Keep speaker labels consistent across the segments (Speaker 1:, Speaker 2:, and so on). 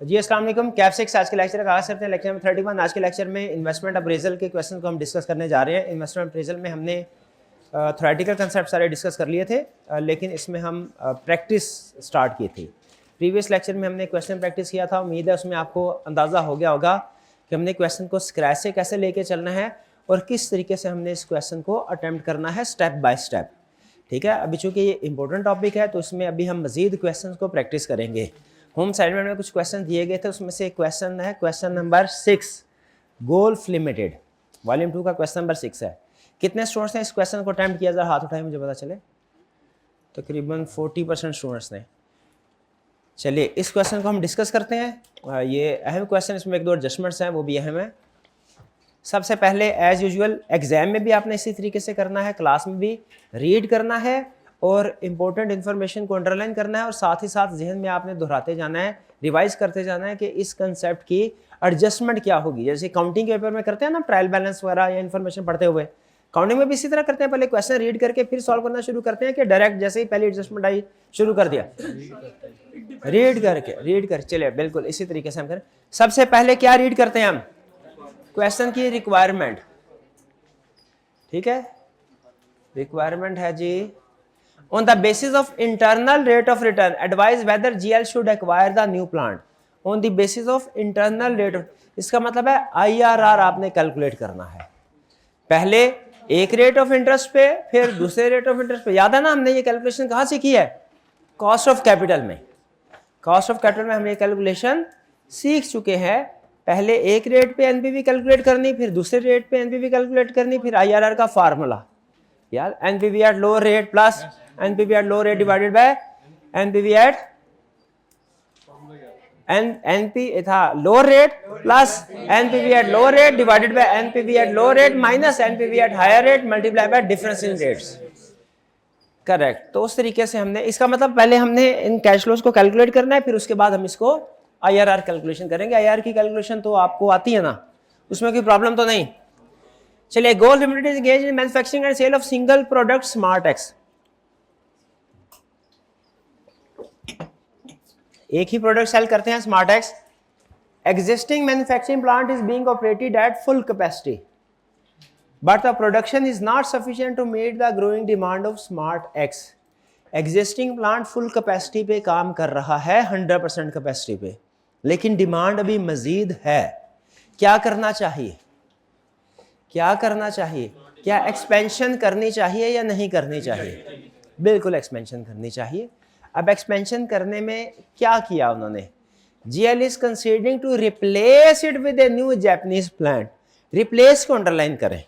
Speaker 1: जी अस्सलाम वालेकुम। कैफ सिक्स आज के लेक्चर का आगाज़ करते हैं। Lecture number 31। आज के लेक्चर में इन्वेस्टमेंट अप्रेजल के क्वेश्चन को हम डिस्कस करने जा रहे हैं। इन्वेस्टमेंट अप्रेजल में हमने थ्योरेटिकल कंसेप्ट सारे डिस्कस कर लिए थे, लेकिन इसमें हम प्रैक्टिस स्टार्ट की थी। प्रीवियस लेक्चर में हमने क्वेश्चन प्रैक्टिस किया था। उम्मीद है उसमें आपको अंदाज़ा हो गया होगा कि हमने क्वेश्चन को स्क्रैच से कैसे लेके चलना है और किस तरीके से हमने इस क्वेश्चन को अटैम्प्ट करना है स्टेप बाय स्टेप। ठीक है, अभी चूँकि ये इंपॉर्टेंट टॉपिक है तो इसमें अभी हम मज़ीद क्वेश्चन को प्रैक्टिस करेंगे। होम असाइनमेंट में कुछ क्वेश्चन दिए गए थे, उसमें से एक क्वेश्चन है question number 6, golf limited, volume 2 का क्वेश्चन नंबर 6 है। कितने स्टूडेंट्स ने इस क्वेश्चन को अटैम्प्ट किया? जरा हाथ उठाए मुझे पता चले। तकरीबन 40% स्टूडेंट्स ने। चलिए इस क्वेश्चन को हम डिस्कस करते हैं। ये अहम क्वेश्चन, इसमें एक दो एडजस्टमेंट्स हैं, वो भी अहम है। सबसे पहले एज यूजुअल एग्जाम में भी आपने इसी तरीके से करना है, क्लास में भी रीड करना है और इम्पोर्टेंट इन्फॉर्मेशन को अंडरलाइन करना है और साथ ही साथ जहन में आपने दोहराते जाना है, रिवाइज करते जाना है कि इस कंसेप्ट की एडजस्टमेंट क्या होगी। जैसे काउंटिंग के पेपर में करते हैं ना, ट्रायल बैलेंस वगैरह या इन्फॉर्मेशन पढ़ते हुए, काउंटिंग में भी इसी तरह करते हैं। पहले क्वेश्चन रीड करके फिर सॉल्व करना शुरू करते हैं कि डायरेक्ट जैसे ही पहली एडजस्टमेंट आई शुरू कर दिया रीड करके। चलिए बिल्कुल इसी तरीके से हम करें। सबसे पहले क्या रीड करते हैं हम? क्वेश्चन की रिक्वायरमेंट। ठीक है, रिक्वायरमेंट है जी, on the basis of internal rate of return advise whether GL should acquire the new plant on the basis of internal rate of, इसका मतलब है IRR आपने कैलकुलेट करना है। पहले एक रेट ऑफ इंटरेस्ट पे, फिर दूसरे रेट ऑफ इंटरेस्ट पे। याद है ना हमने ये कैलकुलेशन कहाँ से की है? कॉस्ट ऑफ कैपिटल में। कॉस्ट ऑफ कैपिटल में हम ये कैलकुलेशन सीख चुके हैं। पहले एक रेट पे एनपीवी कैलकुलेट करनी, फिर दूसरे रेट पे एनपीवी कैलकुलेट करनी, फिर IRR का फार्मूला यार, NPV at low rate plus NPV at low rate divided by NPV at NP था low rate plus NPV at low rate divided by NPV at low rate minus NPV at higher rate multiplied by difference in rates। Correct. तो उस तरीके से हमने, इसका मतलब पहले हमने इन कैश फ्लोज को कैलकुलेट करना है, फिर उसके बाद हम इसको IRR कैलकुलेशन करेंगे। IRR की कैलकुलेशन तो आपको आती है ना, उसमें कोई प्रॉब्लम तो नहीं। चलिए, golf limited is engaged in manufacturing and sale of single product smart X. एक ही प्रोडक्ट सेल करते हैं smart X. Existing manufacturing plant is being operated at full capacity but the production is not sufficient to meet the growing demand of smart X. Existing plant full capacity पे काम कर रहा है, 100% capacity पे, लेकिन demand अभी मजीद है। क्या करना चाहिए? क्या करना चाहिए? क्या एक्सपेंशन करनी चाहिए या नहीं करनी चाहिए? बिल्कुल एक्सपेंशन करनी चाहिए। अब एक्सपेंशन करने में क्या किया उन्होंने? GL is considering to replace it with a new Japanese plant. Replace को अंडरलाइन करें।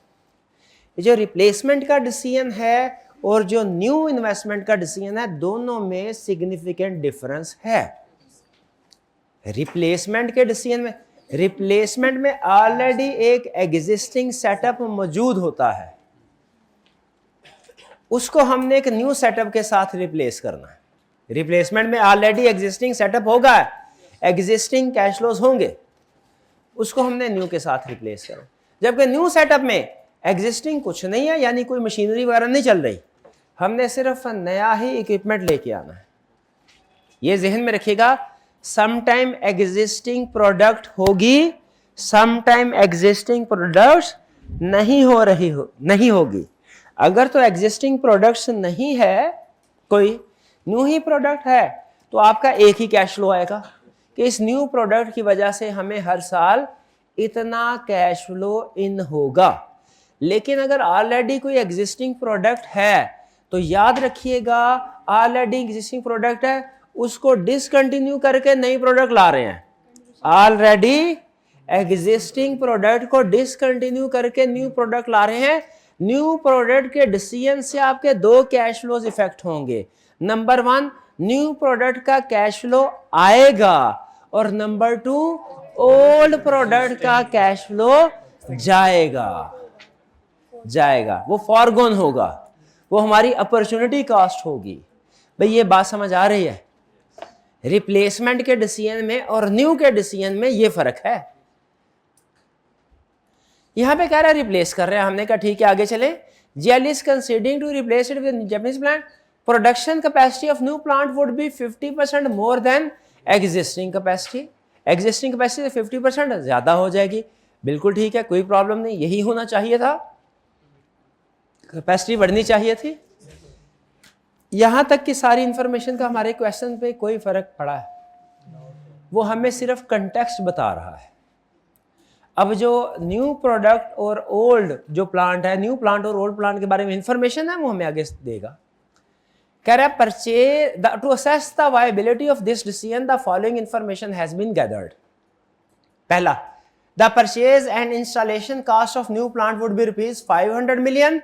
Speaker 1: जो रिप्लेसमेंट का डिसीजन है और जो न्यू इन्वेस्टमेंट का डिसीजन है, दोनों में सिग्निफिकेंट डिफरेंस है। रिप्लेसमेंट के डिसीजन में, रिप्लेसमेंट में ऑलरेडी एक एग्जिस्टिंग सेटअप मौजूद होता है, उसको हमने एक न्यू सेटअप के साथ रिप्लेस करना है। रिप्लेसमेंट में ऑलरेडी एग्जिस्टिंग सेटअप होगा, एग्जिस्टिंग कैश फ्लोज होंगे, उसको हमने न्यू के साथ रिप्लेस करना। जबकि न्यू सेटअप में एग्जिस्टिंग कुछ नहीं है, यानी कोई मशीनरी वगैरह नहीं चल रही, हमने सिर्फ नया ही इक्विपमेंट लेके आना है। ये जहन में रखिएगा, समटाइम एग्जिस्टिंग प्रोडक्ट होगी, समटाइम एग्जिस्टिंग प्रोडक्ट्स नहीं होगी। अगर तो एग्जिस्टिंग प्रोडक्ट्स नहीं है, कोई न्यू ही प्रोडक्ट है, तो आपका एक ही कैश फ्लो आएगा कि इस न्यू प्रोडक्ट की वजह से हमें हर साल इतना कैश फ्लो इन होगा। लेकिन अगर ऑलरेडी कोई एग्जिस्टिंग प्रोडक्ट है तो याद रखिएगा, ऑलरेडी एग्जिस्टिंग प्रोडक्ट है, उसको डिसकंटिन्यू करके नई प्रोडक्ट ला रहे हैं। ऑलरेडी एग्जिस्टिंग प्रोडक्ट को डिसकंटिन्यू करके न्यू प्रोडक्ट ला रहे हैं। न्यू प्रोडक्ट के डिसीजन से आपके दो कैश फ्लोज इफेक्ट होंगे। नंबर 1, न्यू प्रोडक्ट का कैश फ्लो आएगा, और नंबर 2, ओल्ड प्रोडक्ट का कैश फ्लो जाएगा। वो फॉरगोन होगा, वो हमारी अपॉर्चुनिटी कॉस्ट होगी। भाई ये बात समझ आ रही है? रिप्लेसमेंट के डिसीजन में और न्यू के डिसीजन में ये फर्क है। यहां पे कह रहा है रिप्लेस कर रहे हैं, हमने कहा ठीक है आगे चले। GL is considering to replace it with Japanese plant. Production capacity of new plant would be 50% more than existing capacity. Existing capacity से 50% ज़्यादा हो जाएगी। बिल्कुल ठीक है, कोई प्रॉब्लम नहीं, यही होना चाहिए था, कैपेसिटी बढ़नी चाहिए थी। यहाँ तक कि सारी इंफॉर्मेशन का हमारे क्वेश्चन पे कोई फ़र्क पड़ा है? वो हमें सिर्फ कंटेक्स्ट बता रहा है। अब जो न्यू प्रोडक्ट और ओल्ड जो प्लांट है, न्यू प्लांट और ओल्ड प्लांट के बारे में इंफॉर्मेशन है, वो हमें आगे देगा। कह रहा है purchase to assess the viability of this decision the following information has been gathered. पहला, the purchase and installation cost of new plant would be rupees 500 million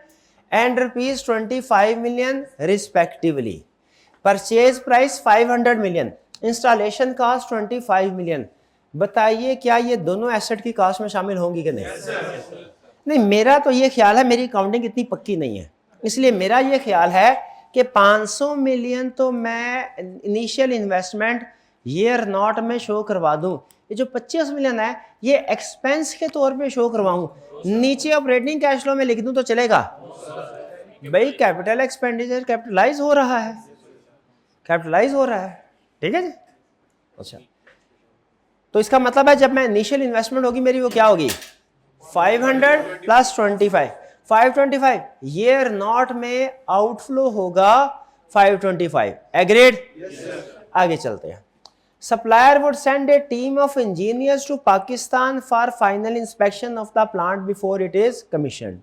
Speaker 1: and rupees 25 million respectively. Purchase price 500 million, installation cost 25 million. बताइए क्या ये दोनों asset की cost में शामिल होंगी कि नहीं? नहीं, मेरा तो ये ख्याल है, मेरी अकाउंटिंग इतनी पक्की नहीं है, इसलिए मेरा ये ख्याल है कि 500 मिलियन तो मैं इनिशियल इन्वेस्टमेंट ईयर नॉट में शो करवा दूं। ये जो 25 मिलियन है ये एक्सपेंस के तौर पे शो करवाऊं, नीचे ऑपरेटिंग कैश फ्लो में लिख दूं तो चलेगा? भाई कैपिटल एक्सपेंडिचर कैपिटलाइज हो रहा है, कैपिटलाइज हो रहा है, ठीक है जी। अच्छा, तो इसका मतलब है जब मैं इनिशियल इन्वेस्टमेंट होगी मेरी, वो क्या होगी? 500 प्लस 25, 525। ईयर नॉट में आउटफ्लो होगा 525। एग्रीड? आगे चलते हैं। Supplier would send a team of engineers to Pakistan for final inspection of the plant before it is commissioned.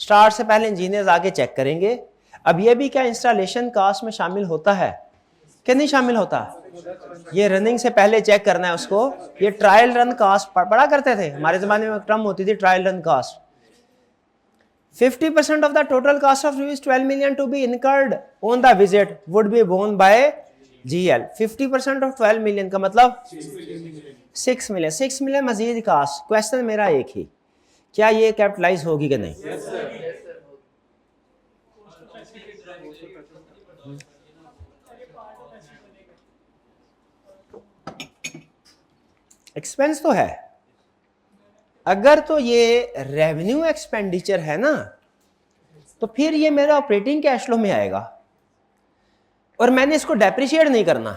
Speaker 1: Start से पहले इंजीनियर्स आके चेक करेंगे। अब ये भी क्या इंस्टॉलेशन कॉस्ट में शामिल होता है कि नहीं शामिल होता? ये रनिंग से पहले चेक करना है उसको। ये ट्रायल रन कॉस्ट पढ़ा करते थे, हमारे जमाने में टर्म होती थी trial run cost. 50% of the total cost of rupees 12 million to be incurred on the visit would be borne by GL। 50% of 12 million का मतलब 6 million। 6 million मजीद कास्ट। क्वेश्चन मेरा एक ही, क्या ये कैपिटलाइज होगी कि नहीं? एक्सपेंस तो है, अगर तो ये रेवेन्यू एक्सपेंडिचर है ना, तो फिर ये मेरा ऑपरेटिंग कैश फ्लो में आएगा और मैंने इसको डेप्रिशिएट नहीं करना।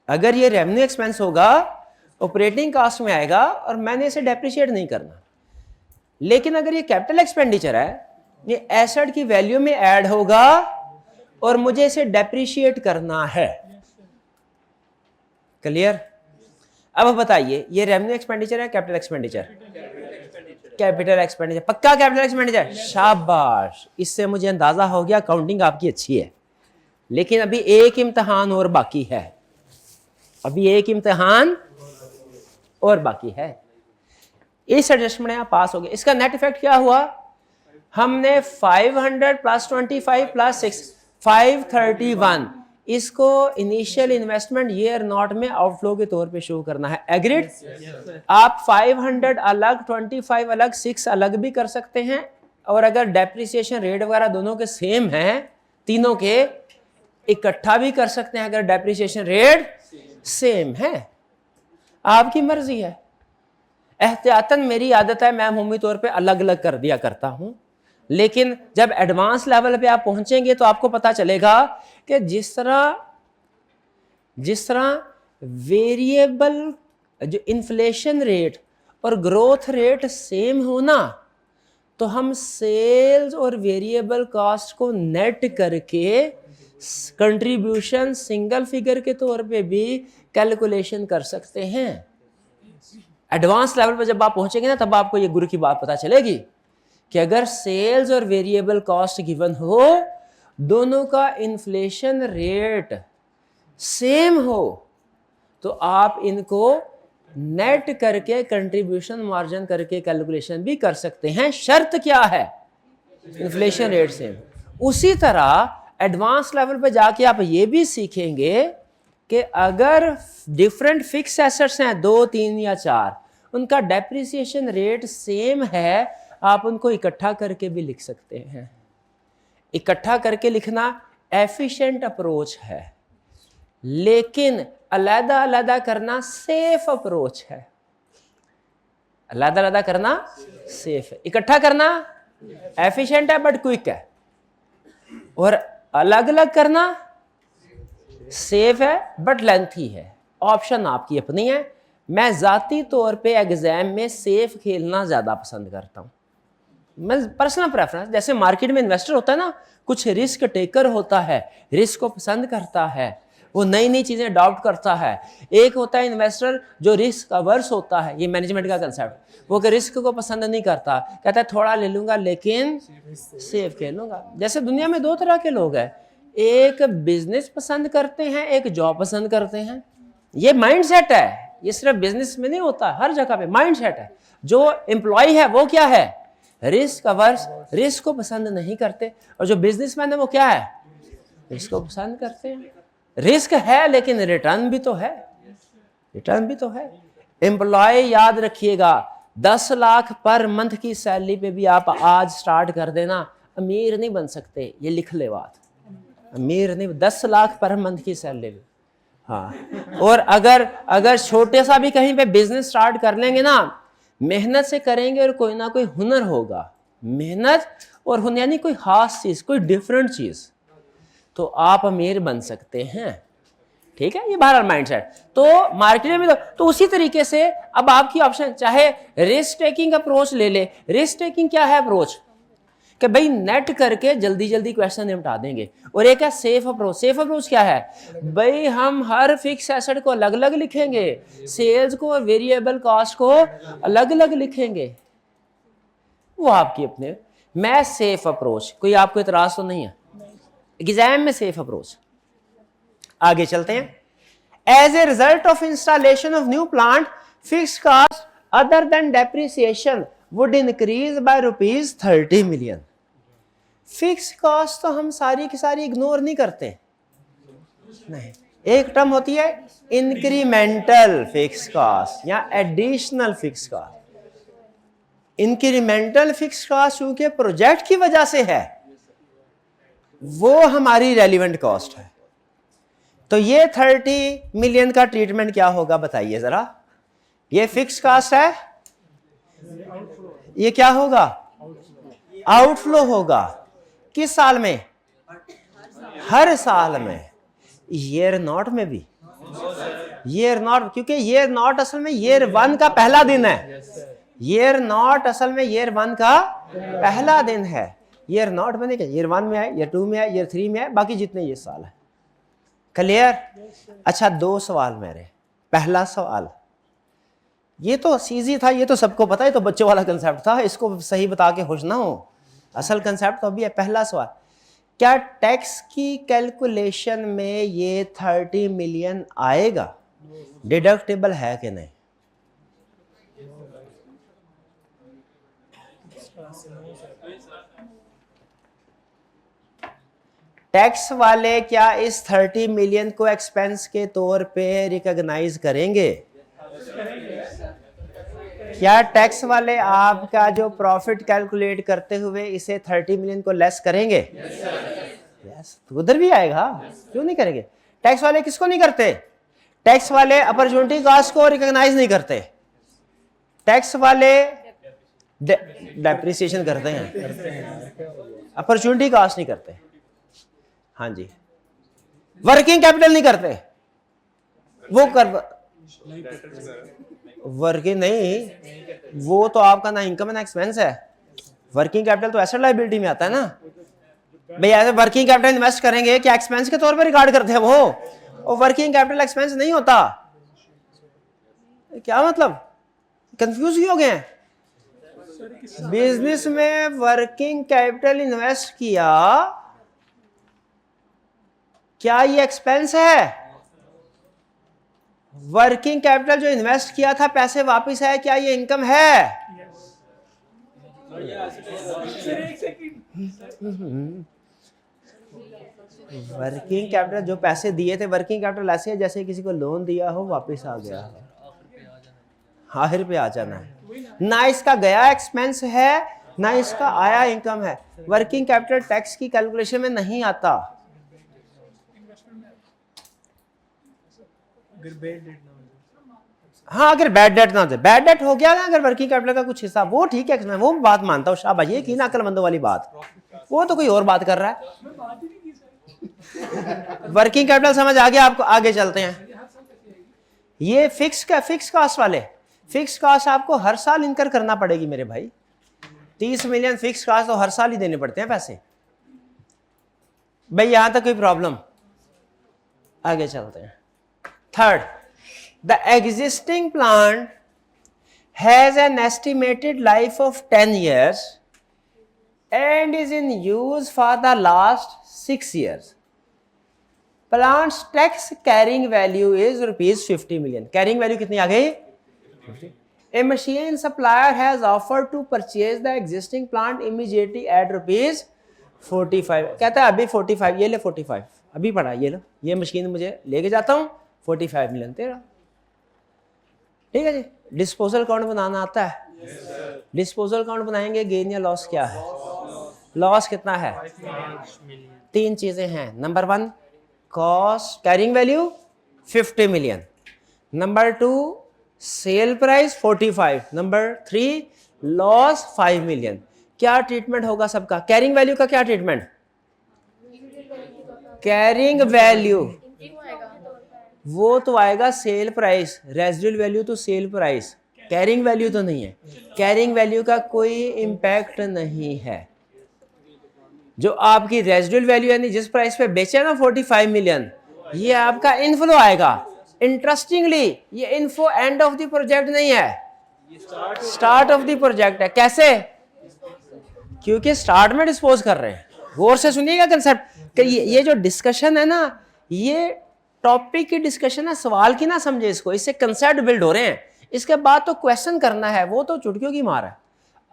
Speaker 1: अगर ये रेवेन्यू एक्सपेंस होगा, ऑपरेटिंग कॉस्ट में आएगा और मैंने इसे डेप्रिशिएट नहीं करना। लेकिन अगर ये कैपिटल एक्सपेंडिचर है, ये एसेट की वैल्यू में ऐड होगा और मुझे इसे डेप्रिशिएट करना है। क्लियर? अब बताइए, ये रेवेन्यू एक्सपेंडिचर है कैपिटल एक्सपेंडिचर? Capital expenditure. पक्का कैपिटल एक्सपेंडिचर? शाबाश, इससे मुझे अंदाजा हो गया अकाउंटिंग आपकी अच्छी है। लेकिन अभी एक इम्तिहान और बाकी है, अभी एक इम्तिहान और बाकी है। इस एडजस्टमेंट यहाँ पास हो गया। इसका नेट इफेक्ट क्या हुआ? हमने 500 प्लस 25 प्लस 6 531 इसको इनिशियल इन्वेस्टमेंट ईयर नॉट में आउटफ्लो के तौर पे शो करना है। एग्रीड? आप 500 अलग, 25 अलग, 6 अलग भी कर सकते हैं, और अगर डेप्रिसिएशन रेट वगैरह दोनों के सेम हैं, तीनों के इकट्ठा भी कर सकते हैं अगर डेप्रिसिएशन रेट सेम है। आपकी मर्जी है। एहतियातन मेरी आदत है, मैं अमूमी तौर पे अलग अलग कर दिया करता हूं, लेकिन जब एडवांस लेवल पे आप पहुंचेंगे तो आपको पता चलेगा कि जिस तरह वेरिएबल जो इन्फ्लेशन रेट और ग्रोथ रेट सेम होना, तो हम सेल्स और वेरिएबल कॉस्ट को नेट करके कंट्रीब्यूशन सिंगल फिगर के तौर पे भी कैलकुलेशन कर सकते हैं। एडवांस लेवल पर जब आप पहुंचेंगे ना, तब आपको ये गुरु की बात पता चलेगी कि अगर सेल्स और वेरिएबल कॉस्ट गिवन हो, दोनों का इन्फ्लेशन रेट सेम हो, तो आप इनको नेट करके कंट्रीब्यूशन मार्जिन करके कैलकुलेशन भी कर सकते हैं। शर्त क्या है? Inflation rate same. उसी तरह एडवांस लेवल पे जाके आप ये भी सीखेंगे कि अगर डिफरेंट फिक्स एसेट्स हैं 2, 3 या 4, उनका डेप्रिसिएशन रेट सेम है, आप उनको इकट्ठा करके भी लिख सकते हैं। इकट्ठा करके लिखना एफिशिएंट अप्रोच है, लेकिन अलग अलग करना सेफ अप्रोच है। अलग अलग करना सेफ है, इकट्ठा करना एफिशिएंट है बट क्विक है, और अलग अलग करना सेफ है बट लेंथी है।
Speaker 2: ऑप्शन आपकी अपनी है। मैं ज़ाती तौर पे एग्ज़ाम में सेफ खेलना ज़्यादा पसंद करता हूँ, मैं पर्सनल प्रेफरेंस। जैसे मार्केट में इन्वेस्टर होता है ना, कुछ रिस्क टेकर होता है, रिस्क को पसंद करता है, वो नई नई चीज़ें अडॉप्ट करता है। एक होता है इन्वेस्टर जो रिस्क अवर्स होता है, ये मैनेजमेंट का कंसेप्ट, वो रिस्क को पसंद नहीं करता, कहता है थोड़ा ले लूंगा लेकिन सेफ खेलूंगा। जैसे दुनिया में दो तरह के लोग हैं, एक बिजनेस पसंद करते हैं, एक जॉब पसंद करते हैं। ये माइंड सेट है, ये सिर्फ बिजनेस में नहीं होता, हर जगह पे माइंड सेट है। जो एम्प्लॉय है वो क्या है, रिस्क अवर्स, रिस्क को पसंद नहीं करते। और जो बिजनेसमैन है वो क्या है, रिस्क को पसंद करते हैं। रिस्क है लेकिन रिटर्न भी तो है, रिटर्न भी तो है। एम्प्लॉय याद रखिएगा, 10 लाख पर मंथ की सैलरी पे भी आप आज स्टार्ट कर देना, अमीर नहीं बन सकते, ये लिख ले बात, अमीर नहीं। 10 लाख पर मंथ की सैलरी भी, हाँ। और अगर छोटे सा भी कहीं पे बिजनेस स्टार्ट कर लेंगे ना, मेहनत से करेंगे और कोई ना कोई हुनर होगा, मेहनत और हुनर यानी कोई खास चीज, कोई डिफरेंट चीज, तो आप अमीर बन सकते हैं। ठीक है, ये बहरहाल माइंडसेट। तो मार्केट में तो उसी तरीके से अब आपकी ऑप्शन, चाहे रिस्क टेकिंग अप्रोच ले ले। रिस्क टेकिंग क्या है अप्रोच, कि भाई नेट करके जल्दी जल्दी क्वेश्चन निपटा देंगे। और एक है सेफ अप्रोच। सेफ अप्रोच क्या है, भाई हम हर फिक्स एसेट को अलग अलग लिखेंगे, सेल्स को और वेरिएबल कॉस्ट को अलग अलग लिखेंगे, वो आपकी अपने। मैं सेफ अप्रोच, कोई आपको इतराज तो नहीं है एग्जाम में सेफ अप्रोच। आगे चलते हैं। As a result of installation of new plant, fix cost other than depreciation would increase by ₹30 million. Fix cost तो हम सारी की सारी इग्नोर नहीं करते, नहीं। एक टर्म होती है इंक्रीमेंटल फिक्स कॉस्ट या additional fix cost. Incremental fix cost चूंकि प्रोजेक्ट की वजह से है, वो हमारी रेलिवेंट कॉस्ट है। तो ये 30 मिलियन का ट्रीटमेंट क्या होगा बताइए जरा। ये फिक्स कॉस्ट है, ये क्या होगा, आउटफ्लो होगा। किस साल में, हर साल में। ईयर नॉट में भी, ईयर नॉट, क्योंकि ईयर नॉट असल में ईयर 1 का पहला दिन है। ईयर नॉट असल में ईयर 1 का पहला दिन है। ईयर नॉट में नहीं, ईयर 1 में है, ईयर 2 में है, ईयर 3 में है, बाकी जितने ये साल है। क्लियर। अच्छा, 2 सवाल मेरे। पहला सवाल, ये तो सीधी था, ये तो सबको पता है, तो बच्चों वाला कंसेप्ट था, इसको सही बता के खुश ना हो। असल कंसेप्ट तो अभी है। पहला सवाल, क्या टैक्स की कैलकुलेशन में ये 30 मिलियन आएगा, डिडक्टेबल है कि नहीं? टैक्स वाले क्या इस 30 मिलियन को एक्सपेंस के तौर पे रिकॉग्नाइज करेंगे? क्या टैक्स वाले आपका जो प्रॉफिट कैलकुलेट करते हुए इसे 30 मिलियन को लेस करेंगे? यस, तो उधर भी आएगा, क्यों नहीं करेंगे? टैक्स वाले किसको नहीं करते? टैक्स वाले अपॉर्चुनिटी कॉस्ट को रिकॉग्नाइज नहीं करते। टैक्स वाले डेप्रिसिएशन करते हैं, अपॉर्चुनिटी कॉस्ट नहीं करते। हाँ जी, वर्किंग कैपिटल नहीं करते, वो कर वर्किंग नहीं, वो तो आपका ना इनकम ना एक्सपेंस है। वर्किंग कैपिटल तो एसेट लायबिलिटी में आता है ना भाई। ऐसे वर्किंग कैपिटल इन्वेस्ट करेंगे क्या एक्सपेंस के तौर पर रिकॉर्ड करते हैं वो, और वर्किंग कैपिटल एक्सपेंस नहीं होता। क्या मतलब, कंफ्यूज क्यों हो गए हैं? बिजनेस में वर्किंग कैपिटल इन्वेस्ट किया, क्या ये एक्सपेंस है? वर्किंग कैपिटल जो इन्वेस्ट किया था, पैसे वापस आए, क्या ये इनकम है? वर्किंग कैपिटल जो पैसे दिए थे, वर्किंग कैपिटल ऐसे है जैसे किसी को लोन दिया हो, वापस आ गया, आखिर पे आ जाना है। ना इसका गया एक्सपेंस है, ना इसका आया इनकम है। वर्किंग कैपिटल टैक्स की कैलकुलेशन में नहीं आता। हाँ, अगर बैड डेट ना हो जाए, बैड डेट हो गया ना अगर वर्किंग कैपिटल का कुछ हिस्सा, वो ठीक है, मैं वो बात मानता हूँ। शाबाश, ये की ना अक्लमंदों वाली बात, वो तो कोई और बात कर रहा है। वर्किंग कैपिटल समझ आ गया आपको? आगे चलते हैं।
Speaker 1: ये फिक्स कास्ट वाले, फिक्स कास्ट आपको हर साल इनकर करना पड़ेगी मेरे भाई। 30 मिलियन फिक्स कास्ट तो हर साल ही देने पड़ते हैं पैसे भाई। यहां तक कोई प्रॉब्लम? आगे चलते हैं। Third, the existing plant has an estimated life of 10 years and is in use for the last 6 years. Plant's tax carrying value is rupees 50 million. Carrying value कितनी आ गई? 50. A machine supplier has offered to purchase the existing plant immediately at rupees 45. कहता है अभी 45, ये ले 45, अभी पड़ा, ये लो, ये मशीन मुझे लेके जाता हूँ, 45 मिलियन तेरा। ठीक है जी। डिस्पोजल अकाउंट बनाना आता है? डिस्पोजल अकाउंट बनाएंगे, गेन या लॉस क्या है? लॉस कितना है? 3 चीजें हैं। Number 1 cost carrying value 50 million, number 2 sale price 45, number 3 loss 5 million. क्या ट्रीटमेंट होगा सबका? कैरिंग वैल्यू का क्या ट्रीटमेंट? कैरिंग वैल्यू वो तो आएगा सेल प्राइस, रेजिडुअल वैल्यू तो सेल प्राइस, कैरिंग वैल्यू तो नहीं है। कैरिंग वैल्यू का कोई इंपैक्ट नहीं है। जो आपकी रेजिडुअल वैल्यू यानी जिस प्राइस पे बेचे ना 45 मिलियन, ये आपका इनफ्लो आएगा। इंटरेस्टिंगली ये info and of the project नहीं है, स्टार्ट ऑफ द प्रोजेक्ट है। कैसे? क्योंकि स्टार्ट में डिस्पोज कर रहे हैं। गौर से सुनिएगा कंसेप्ट। ये जो डिस्कशन है ना, ये टॉपिक की डिस्कशन है, सवाल की ना समझे इसको, इससे कंसेप्ट बिल्ड हो रहे हैं। इसके बाद तो क्वेश्चन करना है, वो तो चुटकियों की मार है।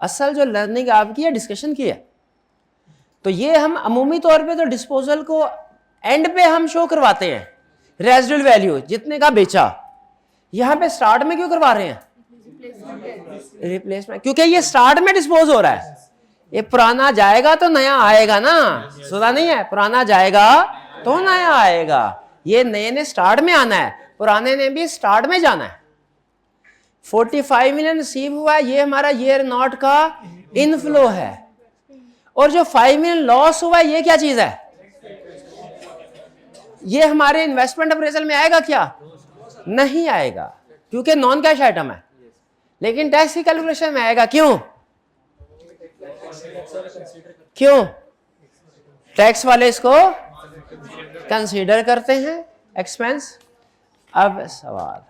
Speaker 1: असल जो लर्निंग आपकी है डिस्कशन की है। तो ये हम अमूमी तौर पे तो डिस्पोजल को एंड पे हम शो करवाते हैं, रेजिडुअल वैल्यू जितने का बेचा। यहां पे स्टार्ट में क्यों करवा रहे हैं? रिप्लेसमेंट, क्योंकि ये स्टार्ट में डिस्पोज हो रहा है। ये पुराना जाएगा तो नया आएगा ना, सुना नहीं है? पुराना जाएगा तो नया आएगा। ये नए ने स्टार्ट में आना है, पुराने ने भी स्टार्ट में जाना है। 45 मिलियन रिसीव हुआ है, ये हमारा ईयर नॉट का इनफ्लो है। और जो 5 मिलियन लॉस हुआ है, ये क्या चीज है? ये हमारे इन्वेस्टमेंट अप्रेजल में आएगा क्या? नहीं आएगा, क्योंकि नॉन कैश आइटम है। लेकिन टैक्स की कैलकुलेशन में आएगा। क्यों? क्यों? टैक्स वाले इसको कंसीडर करते हैं एक्सपेंस। अब सवाल,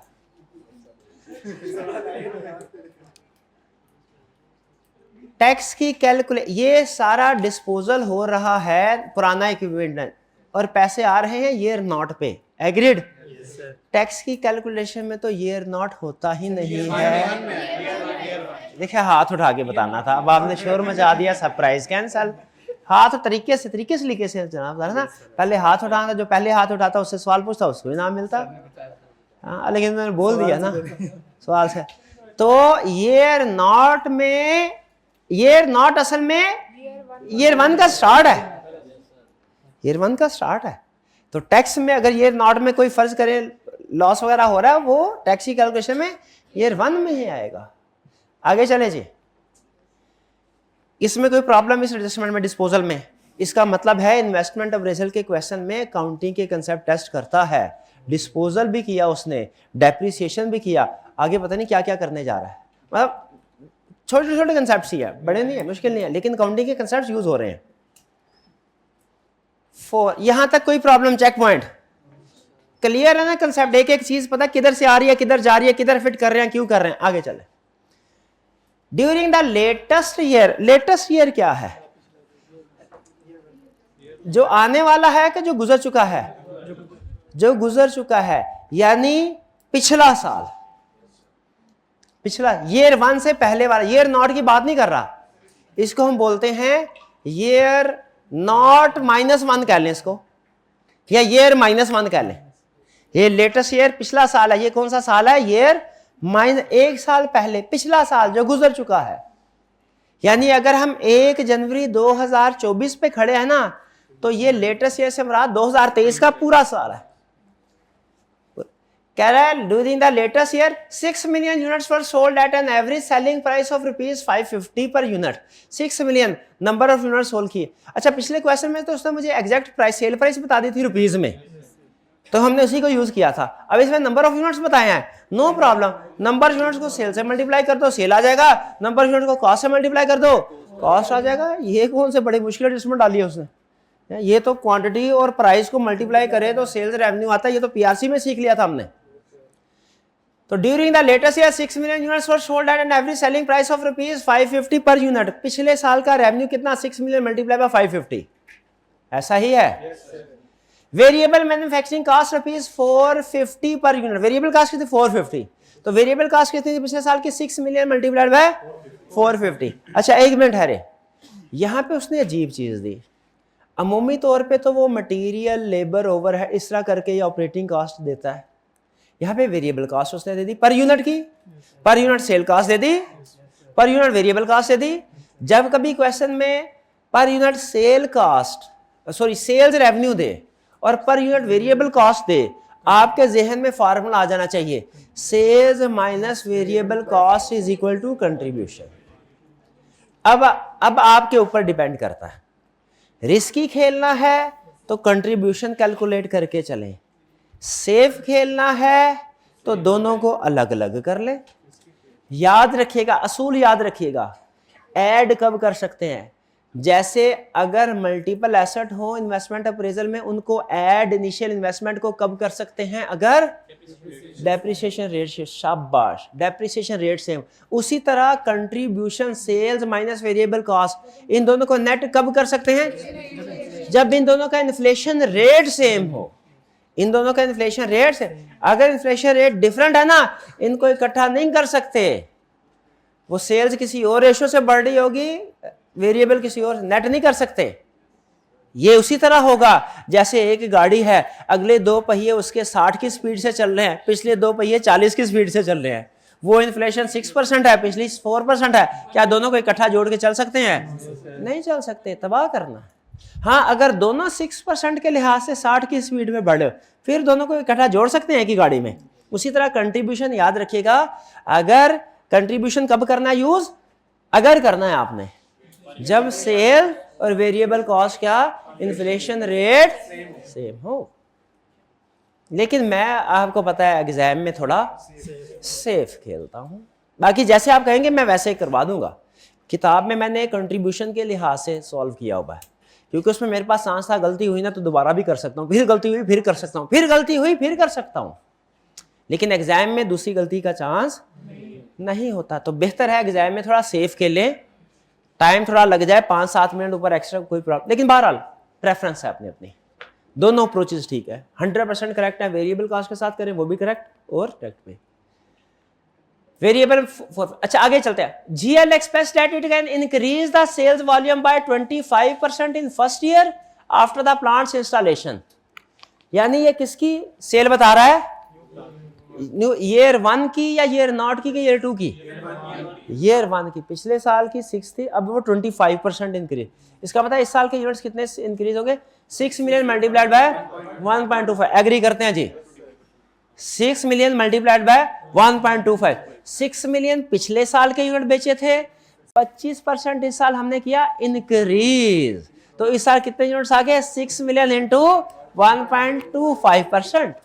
Speaker 1: टैक्स की ये सारा डिस्पोजल हो रहा है पुराना इक्विपमेंट और पैसे आ रहे हैं ईयर नॉट पे। एग्रीड? टैक्स की कैलकुलेशन में तो ईयर नॉट होता ही नहीं है। देखिए हाथ उठा के बताना था, अब आपने शोर मचा दिया, सरप्राइज कैंसल। हाथ तरीके से लिखे से जनाब ना, पहले हाथ उठाना था, जो पहले हाथ उठाता उससे सवाल पूछता उसको इनाम मिलता। हाँ, लेकिन मैंने बोल दिया ना सवाल से। तो ईयर नॉट असल में ईयर 1 का स्टार्ट है। ईयर 1 का स्टार्ट है। तो टैक्स में अगर ईयर नॉट में कोई फर्ज करे लॉस वगैरह हो रहा है, वो टैक्स की कैलकुलेशन में ईयर 1 में ही आएगा। आगे चले जी। इसमें कोई प्रॉब्लम इस एडजस्टमेंट में डिस्पोजल में? इसका मतलब है इन्वेस्टमेंट अप्रेजल के क्वेश्चन में अकाउंटिंग के कंसेप्ट टेस्ट करता है। डिस्पोजल भी किया उसने, डेप्रिसिएशन भी किया, आगे पता नहीं क्या क्या करने जा रहा है। मतलब छोटे छोटे कंसेप्ट ही है, बड़े नहीं है, मुश्किल नहीं है, लेकिन अकाउंटिंग के कंसेप्ट यूज हो रहे हैं। 4 यहां तक कोई प्रॉब्लम? चेक पॉइंट क्लियर है ना? कंसेप्ट एक एक चीज पता किधर से आ रही है, किधर जा रही है, किधर फिट कर रहे हैं, क्यों कर रहे हैं। आगे चले। ड्यूरिंग द लेटेस्ट ईयर क्या है? जो आने वाला है कि जो गुजर चुका है? जो गुजर चुका है, यानी पिछला साल, पिछला ईयर 1 से पहले वाला। ईयर नॉट की बात नहीं कर रहा, इसको हम बोलते हैं ईयर नॉट -1 कह लें इसको, या ईयर -1 कह लें। ये लेटेस्ट ईयर पिछला साल है। ये कौन सा साल है? ईयर -1 साल पहले, पिछला साल जो गुजर चुका है। यानी अगर हम 1 जनवरी 2024 पे खड़े हैं ना, तो ये लेटेस्ट ईयर से मुराद 2023 का पूरा साल है। कह रहा है during the latest year 6 million units were sold at an average selling price of ₹550 per unit. 6 million number of unit sold की। अच्छा, पिछले क्वेश्चन में तो उसने मुझे एग्जैक्ट प्राइस, सेल प्राइस बता दी थी रुपीज में, तो हमने उसी को यूज किया था। अब इसमें नंबर ऑफ यूनिट्स बताए हैं, no problem, number of units को सेल से मल्टीप्लाई कर दो, सेल आ जाएगा, नंबर ऑफ यूनिट्स को कॉस्ट से मल्टीप्लाई कर दो, कॉस्ट आ जाएगा। ये कौन से बड़ी मुश्किल एडजस्टमेंट डाली है उसने, ये तो क्वांटिटी और प्राइस को मल्टीप्लाई करे तो सेल्स रेवेन्यू आता है, ये तो पीआरसी में सीख लिया था हमने। तो during the latest year 6 million units were sold at an average selling price of ₹550 per unit. पिछले साल का रेवेन्यू कितना, 6 मिलियन मल्टीप्लाई बाय 550, ऐसा ही है। वेरिएबल मैन्युफैक्चरिंग कास्ट ₹450 पर यूनिट, वेरिएबल कास्ट कितनी 450, तो वेरिएबल कास्ट कितनी थी पिछले साल की, 6 मिलियन मल्टीप्लाइड बाय 450। अच्छा एक मिनट है, यहां पे उसने अजीब चीज दी। अमूमी तौर पे तो वो मटेरियल, लेबर, ओवरहेड इस तरह करके ये ऑपरेटिंग कास्ट देता है, यहाँ पे वेरिएबल कास्ट उसने दे दी पर यूनिट की, पर यूनिट सेल कास्ट दे दी, पर यूनिट वेरिएबल कास्ट दे दी। जब कभी क्वेश्चन में per unit sale cost, sorry sales revenue दे और पर यूनिट वेरिएबल कॉस्ट दे, आपके जहन में फार्मूला आ जाना चाहिए, sales minus variable cost is equal to contribution. अब आपके ऊपर डिपेंड करता है, रिस्की खेलना है तो कंट्रीब्यूशन कैलकुलेट करके चलें, सेफ खेलना है तो दोनों को अलग अलग कर ले। याद रखिएगा, असूल याद रखिएगा, ऐड कब कर सकते हैं, जैसे अगर मल्टीपल एसेट हो इन्वेस्टमेंट अप्रेजल में, उनको ऐड इनिशियल इन्वेस्टमेंट को कब कर सकते हैं, अगर डेप्रिसिएशन रेट से, शाबाश, डेप्रिसिएशन रेट सेम। उसी तरह contribution, sales minus variable cost, इन दोनों को नेट कब कर सकते हैं, जब इन दोनों का इन्फ्लेशन रेट सेम हो, इन दोनों का इन्फ्लेशन रेट से। अगर इन्फ्लेशन रेट डिफरेंट है ना, इनको इकट्ठा नहीं कर सकते, वो सेल्स किसी और रेशो से बढ़ रही होगी, वेरिएबल किसी और, नेट नहीं कर सकते। ये उसी तरह होगा जैसे एक गाड़ी है, अगले 2 पहिए उसके 60 की स्पीड से चल रहे हैं, पिछले 2 पहिए 40 की स्पीड से चल रहे हैं, वो इन्फ्लेशन 6% है, पिछली 4% है, क्या दोनों को इकट्ठा जोड़ के चल सकते हैं, नहीं चल सकते, तबाह करना। हाँ, अगर दोनों 6% के लिहाज से 60 की स्पीड में बढ़े, फिर दोनों को इकट्ठा जोड़ सकते हैं कि गाड़ी में। उसी तरह कंट्रीब्यूशन याद रखिएगा, अगर कंट्रीब्यूशन कब करना है यूज, अगर करना है आपने जब सेल और वेरिएबल कॉस्ट क्या, इन्फ्लेशन रेट सेम हो। लेकिन मैं, आपको पता है एग्जाम में थोड़ा सेफ खेलता हूं, बाकी जैसे आप कहेंगे मैं वैसे ही करवा दूंगा। किताब में मैंने कंट्रीब्यूशन के लिहाज से सॉल्व किया हुआ है, क्योंकि उसमें मेरे पास चांस था गलती हुई ना तो दोबारा भी कर सकता हूँ, फिर गलती हुई फिर कर सकता हूँ, फिर गलती हुई फिर कर सकता हूँ। लेकिन एग्जाम में दूसरी गलती का चांस नहीं होता, तो बेहतर है एग्जाम में थोड़ा सेफ खेलें, टाइम थोड़ा लग जाए, 5-7 मिनट ऊपर एक्स्ट्रा, कोई प्रॉब्लम। लेकिन बहरहाल प्रेफरेंस है अपनी अपनी, दोनों अप्रोचेस ठीक है, 100% करेक्ट है, वेरिएबल कॉस्ट के साथ करें वो भी करेक्ट, और करेक्ट पे वेरिएबल। अच्छा आगे चलते हैं। GL express that it can increase the sales volume by 25% in first year after the plant's installation. यानी ये किसकी सेल बता रहा है, न्यू ईयर 1 की या ईयर नॉट की ईयर 2 की, ईयर 1 की। पिछले साल की 6 थी, अब वो 25% इंक्रीज। इसका पता है इस साल के यूनिट्स कितने इंक्रीज हो गए, 6 मिलियन मल्टीप्लाइड बाय 1.25। एग्री करते हैं जी, 6 मिलियन मल्टीप्लाइड बाय 1.25। 6 मिलियन पिछले साल के यूनिट बेचे थे, 25% इस साल हमने किया इंक्रीज, तो इस साल कितने यूनिट्स आ गए, 6 million into 1.25%।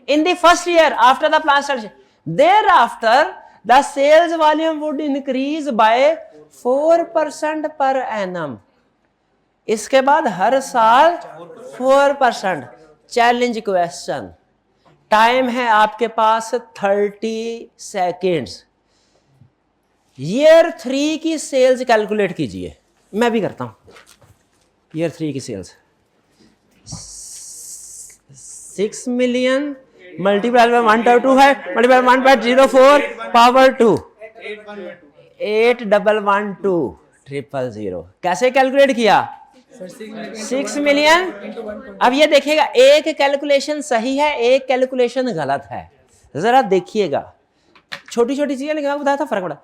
Speaker 1: In the first year after the plant started, thereafter the sales volume would increase by 4% per annum. इसके बाद हर साल 4%। चैलेंज क्वेश्चन, टाइम है आपके पास 30 सेकेंड्स। ईयर 3 की सेल्स कैलकुलेट कीजिए, मैं भी करता हूं। ईयर 3 की सेल्स 6 मिलियन मल्टीप्लाई बाय 1.2 है, मल्टीप्लाई 1.04 पावर 2 811200। कैसे कैलकुलेट किया, 6 मिलियन। अब ये देखिएगा, एक कैलकुलेशन सही है, एक कैलकुलेशन गलत है, जरा देखिएगा, छोटी छोटी चीजें, लेकिन आपको बताया था फर्क पड़ा।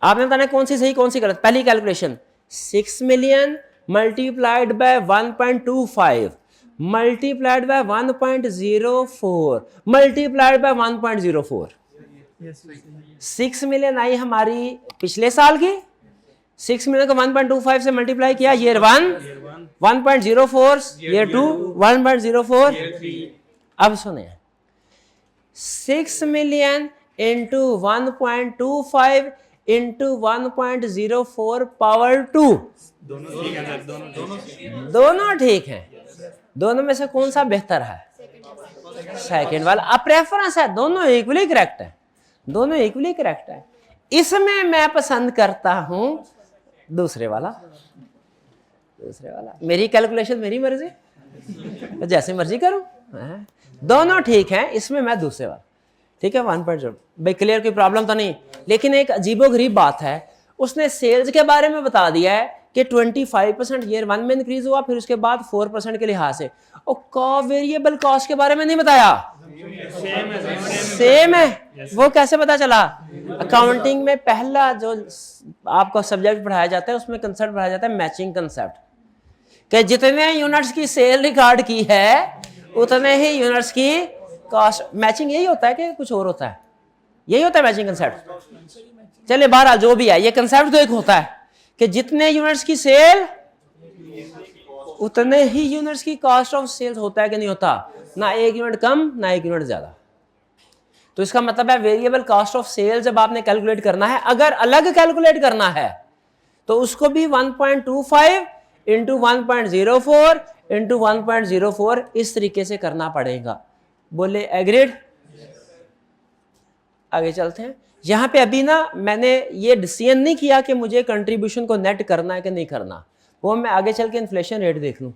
Speaker 1: आपने बताना कौन सी सही कौन सी गलत। पहली calculation 6 million multiplied by 1.25 multiplied by 1.04 multiplied by 1.04। 6 million I हमारी पिछले साल की, 6 मिलियन को 1.25 से मल्टीप्लाई किया ईयर 1,
Speaker 2: 1.04 ईयर 2, 1.04 अब सुने 6 मिलियन इंटू 1.25 इंटू 1.04 पावर 2, दोनों ठीक हैं। दोनों में से कौन सा बेहतर है? सेकंड वाला। अब प्रेफरेंस है, दोनों इक्वली करेक्ट है, दोनों इक्वली करेक्ट है। इसमें मैं पसंद करता हूं दूसरे वाला, दूसरे वाला। मेरी कैलकुलेशन मेरी मर्जी, जैसे मर्जी करूं, दोनों ठीक हैं, इसमें मैं दूसरे वाला। ठीक है 1.0 भाई क्लियर, कोई प्रॉब्लम तो नहीं। लेकिन एक अजीबोगरीब बात है, उसने सेल्स के बारे में बता दिया है कि 25% ईयर 1 में इंक्रीज हुआ, फिर उसके बाद 4% के लिहाज से, और वेरिएबल कॉस्ट के बारे में नहीं बताया। सेम है। वो कैसे पता चला? अकाउंटिंग में पहला जो आपको सब्जेक्ट पढ़ाया जाता है उसमें कंसेप्ट पढ़ाया जाता है मैचिंग कंसेप्ट, कि जितने यूनिट्स की सेल रिकॉर्ड की है उतने ही यूनिट्स की कॉस्ट। मैचिंग यही होता है कि कुछ और होता है? यही होता है मैचिंग कंसेप्ट। चलिए बहरहाल जो भी है, ये कंसेप्ट तो एक होता है कि जितने यूनिट्स की सेल उतने ही यूनिट्स की कॉस्ट ऑफ सेल्स होता है कि नहीं होता? ना एक यूनिट कम ना एक यूनिट ज्यादा। तो इसका मतलब है वेरिएबल कॉस्ट ऑफ सेल जब आपने कैलकुलेट करना है, अगर अलग कैलकुलेट करना है तो उसको भी 1.25 इंटू 1.04 इंटू 1.04 इस तरीके से करना पड़ेगा। बोले एग्रीड? आगे चलते हैं। यहां पे अभी ना मैंने ये डिसीजन नहीं किया कि मुझे कंट्रीब्यूशन को नेट करना है कि नहीं करना, वो मैं आगे चल के इन्फ्लेशन रेट देख लूं।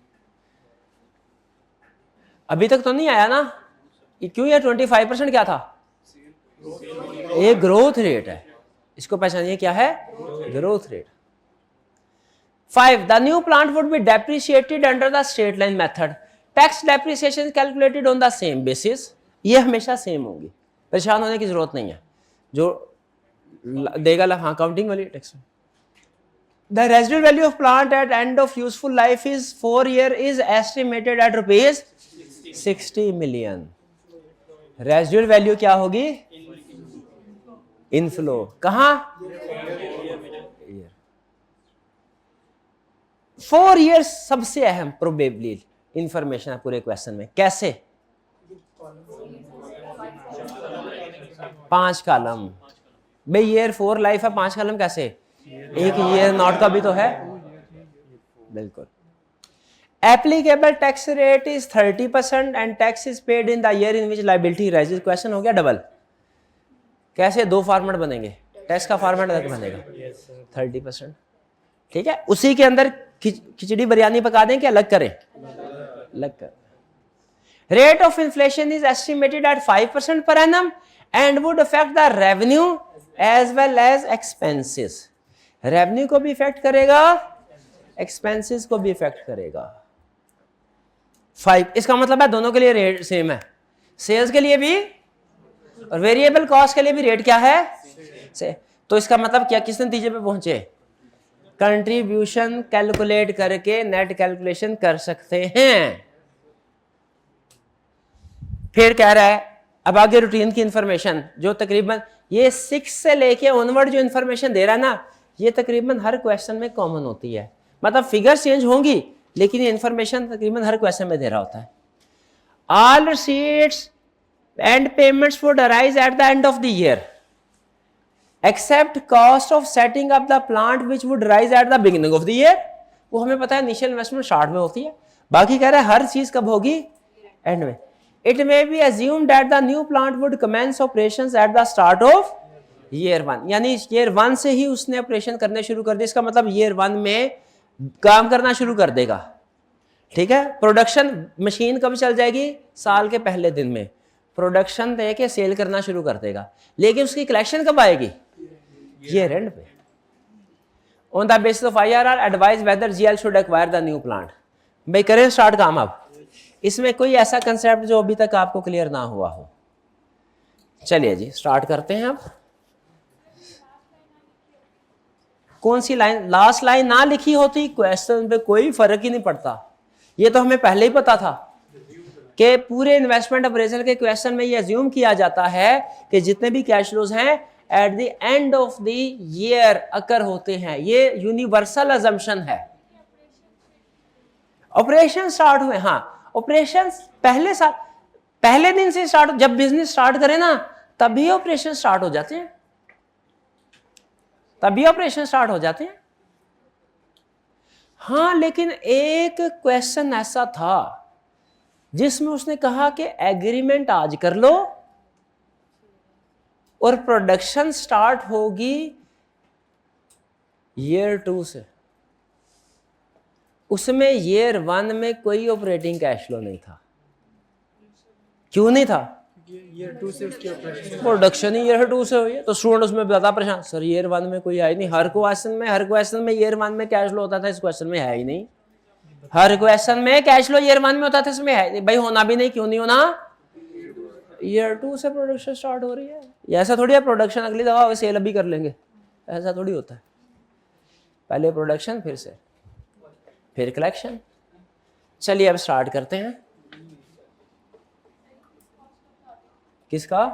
Speaker 2: अभी तक तो नहीं आया ना, क्यों? ये 25% क्या था? ये ग्रोथ रेट है, इसको पहचानिए क्या है? Growth rate. 5 the new plant would B depreciated under the straight line method, tax depreciation calculated on the same basis. ये हमेशा सेम होगी, परेशान होने की जरूरत नहीं है। जो देगा हाँ काउंटिंग वाली tax. The residual value of plant at end of useful life is 4 year is estimated at rupees 60 million. Residual value क्या होगी? इनफ्लो। कहां? 4 years सबसे अहम प्रोबेबली इंफॉर्मेशन है पूरे क्वेश्चन में। कैसे? 5 कॉलम भाई, ईयर 4 लाइफ है, 5 कॉलम कैसे? एक ईयर नॉट का भी तो है। बिल्कुल। Applicable tax rate is 30% and tax is paid in the year in which liability rises. Question हो गया डबल। कैसे? 2 फॉर्मेट बनेंगे, टैक्स का फॉर्मेट अलग बनेगा 30%। ठीक है, उसी के अंदर खिचड़ी बिरयानी पका दें कि अलग करें? अलग कर। Rate of inflation is estimated at 5% per annum and would affect the revenue as well as expenses. Revenue को भी इफेक्ट करेगा, एक्सपेंसेस को भी इफेक्ट करेगा। 5 इसका मतलब है दोनों के लिए रेट सेम है, सेल्स के लिए भी और वेरिएबल कॉस्ट के लिए भी रेट क्या है? से। तो इसका मतलब क्या, किस नतीजे पे पहुंचे? कंट्रीब्यूशन कैलकुलेट करके नेट कैलकुलेशन कर सकते हैं। फिर कह रहा है अब आगे रूटीन की इंफॉर्मेशन, जो तकरीबन ये 6 से लेके ऑनवर्ड जो इंफॉर्मेशन दे रहा है ना, ये तकरीबन हर क्वेश्चन में कॉमन होती है। मतलब फिगर चेंज होंगी लेकिन ये इंफॉर्मेशन तकरीबन हर क्वेश्चन में दे रहा होता है। All receipts and payments would arise at the end of the year except cost of setting up the plant which would rise at the beginning of the year. वो हमें पता है इनिशियल इन्वेस्टमेंट स्टार्ट में होती है, बाकी कह रहा है हर चीज कब होगी? एंड में। It may be assumed that the new plant would commence operations at the start of year 1, यानी ईयर 1 से ही उसने ऑपरेशन करने शुरू कर दिए। इसका मतलब ईयर 1 में काम करना शुरू कर देगा। ठीक है, प्रोडक्शन मशीन कब चल जाएगी? साल के पहले दिन में प्रोडक्शन दे के सेल करना शुरू कर देगा, लेकिन उसकी कलेक्शन कब आएगी? ईयर एंड पे। On the basis of IRR advise whether GL should acquire the new plant. भाई करें स्टार्ट काम। अब इसमें कोई ऐसा कंसेप्ट जो अभी तक आपको क्लियर ना हुआ हो? चलिए जी स्टार्ट करते हैं। अब कौन सी लाइन? लास्ट लाइन ना लिखी होती क्वेश्चन पे कोई फर्क ही नहीं पड़ता। ये तो हमें पहले ही पता था कि पूरे इन्वेस्टमेंट अप्रेजल के क्वेश्चन में ये अज्यूम किया जाता है कि जितने भी कैश फ्लोज हैं at the end of the year occur होते हैं। ये यूनिवर्सल अजम्पशन है। ऑपरेशन स्टार्ट हुए, हाँ ऑपरेशन पहले साल पहले दिन से स्टार्ट, जब बिजनेस स्टार्ट करें ना तभी ऑपरेशन स्टार्ट हो जाते हैं, तभी ऑपरेशन स्टार्ट हो जाते हैं। हाँ लेकिन एक क्वेश्चन ऐसा था जिसमें उसने कहा कि एग्रीमेंट आज कर लो और प्रोडक्शन स्टार्ट होगी ईयर 2 से। उसमें ईयर 1 में कोई ऑपरेटिंग कैश फ्लो नहीं था। क्यों नहीं था?
Speaker 3: ईयर 2 से उसकी ऑपरेशन
Speaker 2: प्रोडक्शन ही ईयर 2 से हुई है। तो स्टूडेंट उसमें ज्यादा परेशान, सर ईयर 1 में कोई है ही नहीं। हर क्वेश्चन में ईयर 1 में कैश फ्लो होता था, इस क्वेश्चन में है ही नहीं। हर क्वेश्चन में कैश फ्लो ईयर 1 में होता था, इसमें है भाई, होना भी नहीं। क्यों नहीं होना? ईयर 2 से प्रोडक्शन स्टार्ट हो रही है। ऐसा थोड़ी है प्रोडक्शन अगली दफा सेल अभी कर लेंगे, ऐसा थोड़ी होता है। पहले प्रोडक्शन, फिर से, फिर कलेक्शन। चलिए अब स्टार्ट करते हैं। किसका?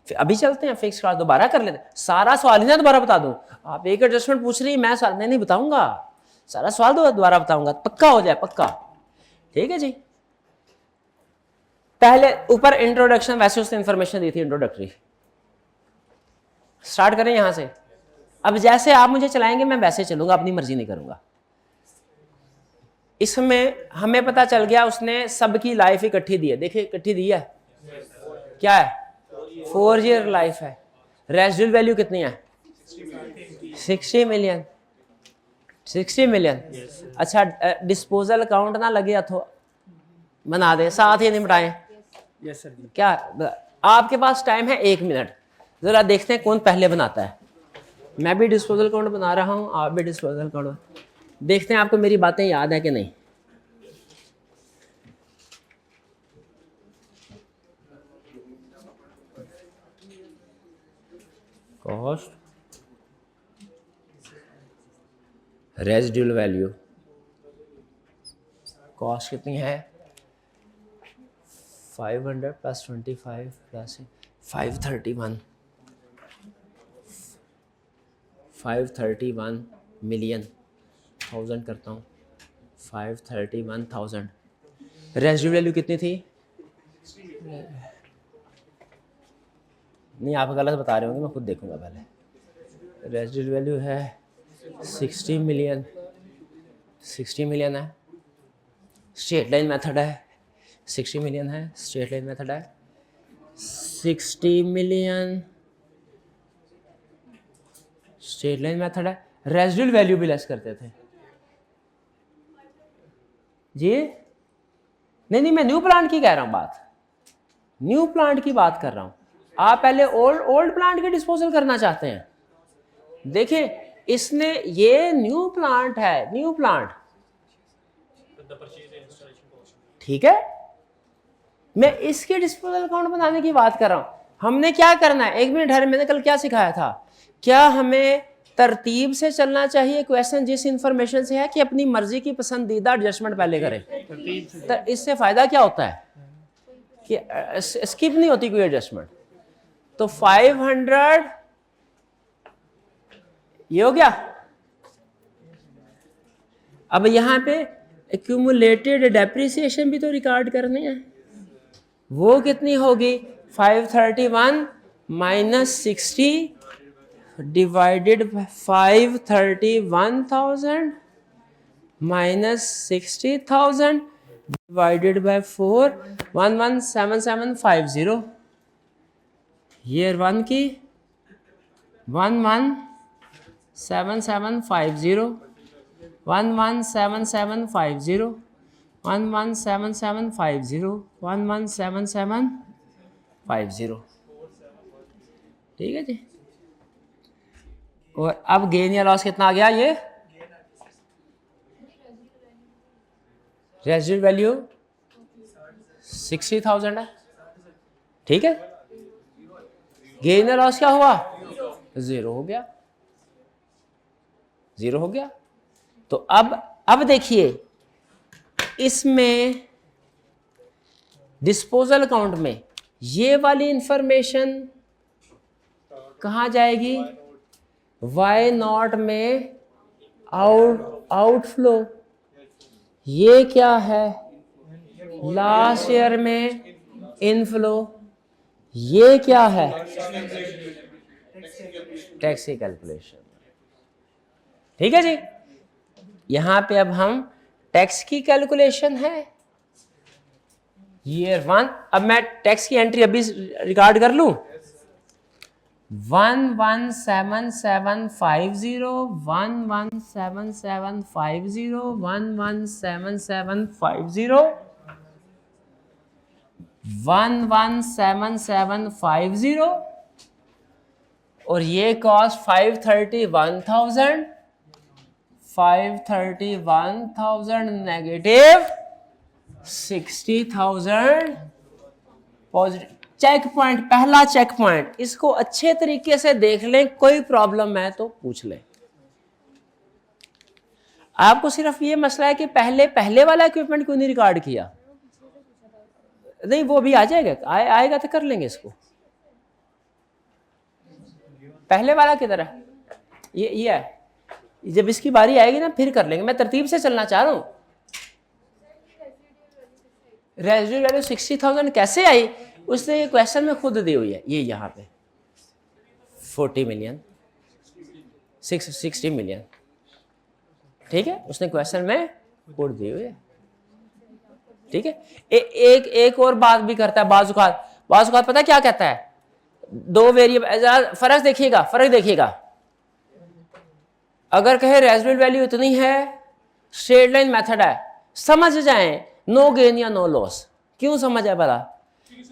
Speaker 2: अभी चलते हैं फिक्स कॉस्ट, दोबारा कर लेते हैं। सारा सवाल ही ना दोबारा बता दूं? आप एक एडजस्टमेंट पूछ रही, मैं सवाल नहीं बताऊंगा, सारा सवाल दोबारा बताऊंगा, पक्का हो जाए, पक्का। ठीक है जी। पहले ऊपर इंट्रोडक्शन, वैसे उसने इंफॉर्मेशन दी थी इंट्रोडक्टरी। स्टार्ट करें यहां से। अब जैसे आप मुझे चलाएंगे मैं वैसे चलूंगा, अपनी मर्जी नहीं करूंगा। इसमें हमें पता चल गया उसने सबकी लाइफ इकट्ठी दी है। देखिए इकट्ठी दी है, क्या है? 4 ईयर लाइफ है। रेजिडुअल वैल्यू कितनी है? 60 मिलियन। 60 मिलियन। अच्छा डिस्पोजल अकाउंट ना लगे अथवा बना दे, साथ ही निपटाएं।
Speaker 3: यस सर जी।
Speaker 2: क्या आपके पास टाइम है 1 मिनट, जरा देखते हैं कौन पहले बनाता है। मैं भी डिस्पोजल अकाउंट बना रहा हूं, आप भी डिस्पोजल अकाउंट। देखते हैं आपको मेरी बातें याद है कि नहीं। कॉस्ट, रेजिडुअल वैल्यू, कॉस्ट कितनी है? 500 प्लस 25 प्लस 531 मिलियन, 1000 करता हूँ, 531,000। रेजिडुअल वैल्यू कितनी थी? नहीं आप गलत बता रहे होंगे, मैं खुद देखूंगा पहले। रेजिडुअल वैल्यू है 60 मिलियन। 60 मिलियन है, स्ट्रेट लाइन मेथड है। 60 मिलियन है, स्ट्रेट लाइन मेथड है। 60 मिलियन स्ट्रेट लाइन मेथड है। रेजिडुअल वैल्यू भी लेस करते थे जी। नहीं मैं न्यू प्लांट की कह रहा हूं बात, न्यू प्लांट की बात कर रहा हूं। आप पहले ओल्ड प्लांट के डिस्पोजल करना चाहते हैं। देखिए इसने, ये न्यू प्लांट है, न्यू प्लांट, ठीक है। मैं इसके डिस्पोजल अकाउंट बनाने की बात कर रहा हूं। हमने क्या करना है, 1 मिनट ठहरे, मैंने कल क्या सिखाया था? क्या हमें तरतीब से चलना चाहिए? क्वेश्चन जिस इंफॉर्मेशन से है कि अपनी मर्जी की पसंदीदा एडजस्टमेंट पहले करें। तो इससे फायदा क्या होता है कि स्किप नहीं होती कोई एडजस्टमेंट। तो 500 ये हो गया। अब यहां पे एक्यूमुलेटेड डेप्रिसिएशन भी तो रिकॉर्ड करनी है। वो कितनी होगी? 531 minus 60 divided by 531,000 minus 60,000 divided by 4, 117750। Year 1 की 117750, 117750, 117750, 117750। ठीक है जी। और अब गेन या लॉस कितना आ गया? ये रेजिडुअल वैल्यू 60,000 है, ठीक है। गेन या लॉस क्या हुआ? 0 हो गया, 0 हो गया। तो अब देखिए इसमें डिस्पोजल अकाउंट में ये वाली इंफॉर्मेशन कहां जाएगी? Y0 में आउटफ्लो, ये क्या है, लास्ट ईयर में इनफ्लो, ये क्या है, टैक्स की कैलकुलेशन। ठीक है जी, यहां पे अब हम टैक्स की कैलकुलेशन है ईयर 1। अब मैं टैक्स की एंट्री अभी रिकॉर्ड कर लूं, 117750, 117750, 117750, 117750, और ये cost 531,000, 531,000 negative 60,000 positive. Check point, पहला चेक पॉइंट, इसको अच्छे तरीके से देख लें, कोई प्रॉब्लम है तो पूछ लें। आपको सिर्फ ये मसला है कि पहले वाला इक्विपमेंट क्यों नहीं रिकॉर्ड किया। नहीं, वो भी आ जाएगा, आएगा तो कर लेंगे इसको। पहले वाला किधर है, ये है, जब इसकी बारी आएगी ना फिर कर लेंगे, मैं तरतीब से चलना चाह रहा हूं। रेजिडुअल वैल्यू 60,000 कैसे आई, उसने ये क्वेश्चन में खुद दी हुई है, ये यहाँ पे 40 मिलियन, 60 मिलियन, ठीक है, उसने क्वेश्चन में खुद दी हुई है। ठीक है, एक और बात भी करता है बाज़-औक़ात पता क्या कहता है, दो वेरिएबल, फर्क देखिएगा, अगर कहे रेजिडुअल वैल्यू इतनी है, स्ट्रेट लाइन मेथड है, समझ जाएं नो गेन या नो लॉस। क्यों समझ है भला,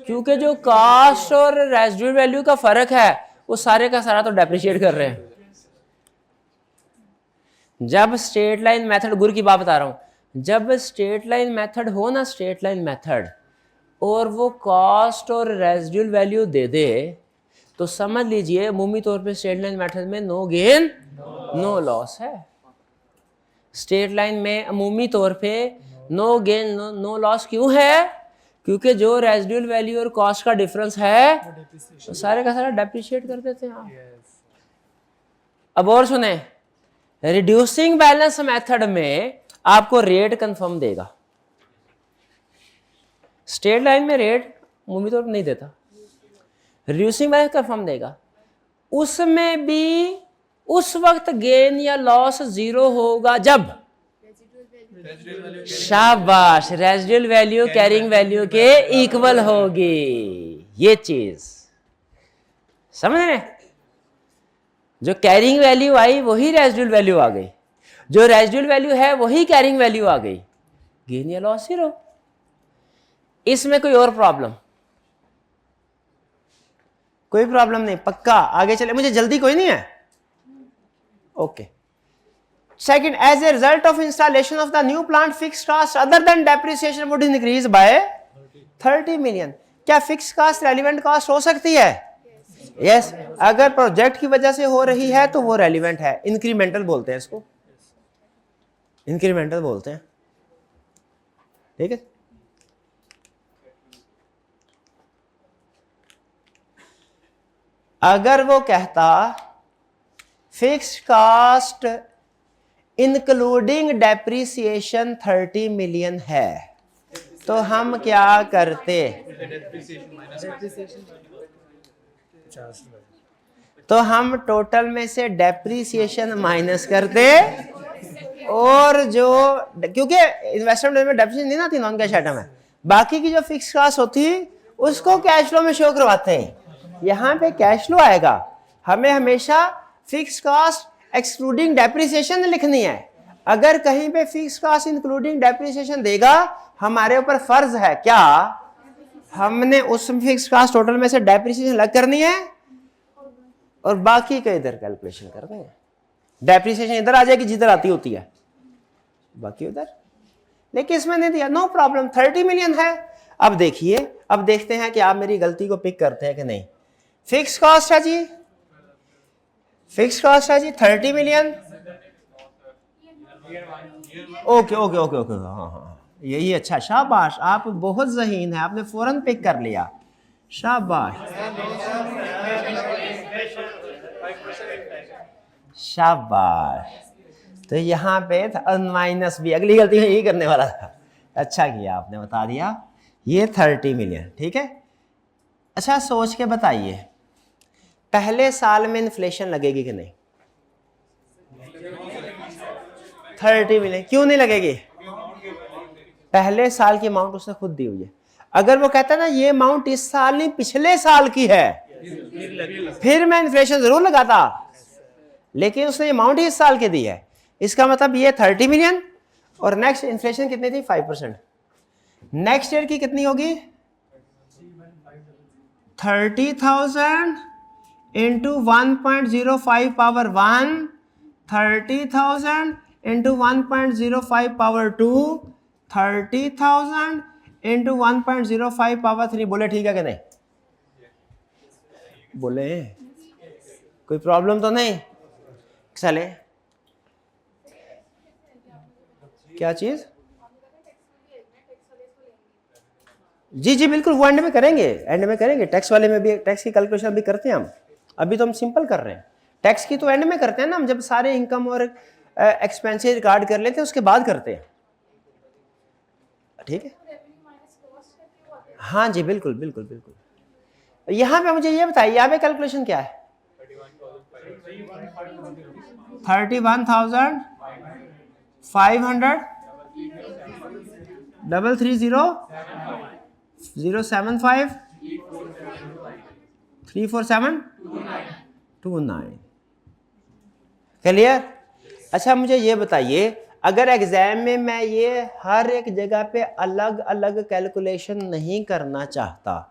Speaker 2: क्योंकि जो कास्ट और रेजिडुअल वैल्यू का फर्क है वो सारे का सारा तो डेप्रिशिएट कर रहे हैं। जब स्ट्रेट लाइन मेथड, गुर की बात बता रहा हूं, जब स्ट्रेट लाइन मेथड हो ना, स्ट्रेट लाइन मेथड, और वो कॉस्ट और रेजिडुअल वैल्यू दे दे, तो समझ लीजिए अमूमी तौर पे स्ट्रेट लाइन मेथड में नो गेन नो लॉस है। स्ट्रेट लाइन में अमूमी तौर पे नो गेन नो लॉस क्यों है, क्योंकि जो रेजिडुअल वैल्यू और कॉस्ट का डिफरेंस है तो सारे का सारा डेप्रिशिएट कर देते हैं आप। अब और सुने, रिड्यूसिंग बैलेंस मेथड में आपको रेट कंफर्म देगा, स्ट्रेट लाइन में रेट अमूमी तौर पर नहीं देता, रिड्यूसिंग बैलेंस कंफर्म देगा। उसमें भी उस वक्त गेन या लॉस जीरो होगा जब, शाबाश, रेजिडुअल वैल्यू कैरिंग वैल्यू के इक्वल होगी। ये चीज समझ रहे, जो कैरिंग वैल्यू आई वही रेजिडुअल वैल्यू आ गई, जो रेजिडुअल वैल्यू है वही कैरिंग वैल्यू आ गई, गेन या लॉस जीरो। इसमें कोई और प्रॉब्लम,
Speaker 1: कोई प्रॉब्लम नहीं, पक्का आगे चले, मुझे जल्दी कोई नहीं है। Okay, second, as a result of installation of the new plant, fixed cost other than depreciation would increase by 30 million। क्या fixed cost relevant cost हो सकती है? Yes, अगर प्रोजेक्ट की वजह से हो रही है तो वो relevant है, इंक्रीमेंटल बोलते हैं इसको, इंक्रीमेंटल बोलते हैं। ठीक है, अगर वो कहता fixed cost including depreciation 30 million है, तो हम क्या करते, तो हम टोटल में से डेप्रिसिएशन माइनस करते, और जो, क्योंकि इन्वेस्टमेंट में डेप्रिसिएशन नहीं आती, नॉन कैश आइटम है, बाकी की जो फिक्स कास्ट होती है उसको कैश फ्लो में शो करवाते हैं। यहाँ पे कैश फ्लो आएगा, हमें हमेशा फिक्स कास्ट एक्सक्लूडिंग डेप्रिसिएशन लिखनी है। अगर कहीं पे फिक्स कास्ट इंक्लूडिंग डेप्रिसिएशन देगा, हमारे ऊपर फर्ज है क्या, हमने उस फिक्स कास्ट टोटल में से डेप्रिसिएशन अलग करनी है और बाकी का इधर कैलकुलेशन करनी है। डेप्रिसिएशन इधर आ जाएगी जिधर आती होती है, बाकी उधर, लेकिन इसमें नहीं दिया, नो प्रॉब्लम, 30 मिलियन है। अब देखिए, अब देखते हैं कि आप मेरी गलती को पिक करते हैं कि नहीं। फिक्स कॉस्ट है जी, फिक्स कॉस्ट है जी 30 million. Okay okay okay okay, हाँ हाँ, यही अच्छा, शाबाश, आप बहुत ज़हीन है, आपने फौरन पिक कर लिया, शाबाश शाबाश। तो यहाँ पे था माइनस बी, अगली गलती में यही करने वाला था। अच्छा किया आपने बता दिया, ये 30 मिलियन, ठीक है। अच्छा सोच के बताइए, पहले साल में इन्फ्लेशन लगेगी कि नहीं? 30 मिलियन क्यों नहीं लगेगी? पहले साल की अमाउंट उसने खुद दी हुई है। अगर वो कहता ना ये अमाउंट इस साल नहीं पिछले साल की है, फिर मैं इन्फ्लेशन जरूर लगाता, लेकिन उसने अमाउंट ही इस साल की दी है। इसका मतलब ये 30 मिलियन और नेक्स्ट इन्फ्लेशन कितनी थी? 5%। नेक्स्ट ईयर की कितनी होगी? 30,000 into 1.05 power 1, 30,000 into 1.05 power 2, 30,000 into 1.05 power 3। बोले ठीक है कि नहीं? बोले कोई प्रॉब्लम तो नहीं? चले क्या चीज? जी जी बिल्कुल, वो एंड में करेंगे, एंड में करेंगे। टैक्स वाले में भी टैक्स की कैलकुलेशन अभी करते हैं हम, अभी तो हम सिंपल कर रहे हैं। टैक्स की तो एंड में करते हैं ना हम, जब सारे इनकम और एक्सपेंसेस रिकॉर्ड कर लेते हैं उसके बाद करते हैं, ठीक है। हाँ जी बिल्कुल बिल्कुल बिल्कुल। यहाँ पे मुझे ये बताइए, यहाँ पे कैलकुलेशन क्या है? 31,500 330 075 347 29। क्लियर? अच्छा मुझे ये बताइए, अगर एग्जाम में मैं ये हर एक जगह पे अलग अलग कैलकुलेशन नहीं करना चाहता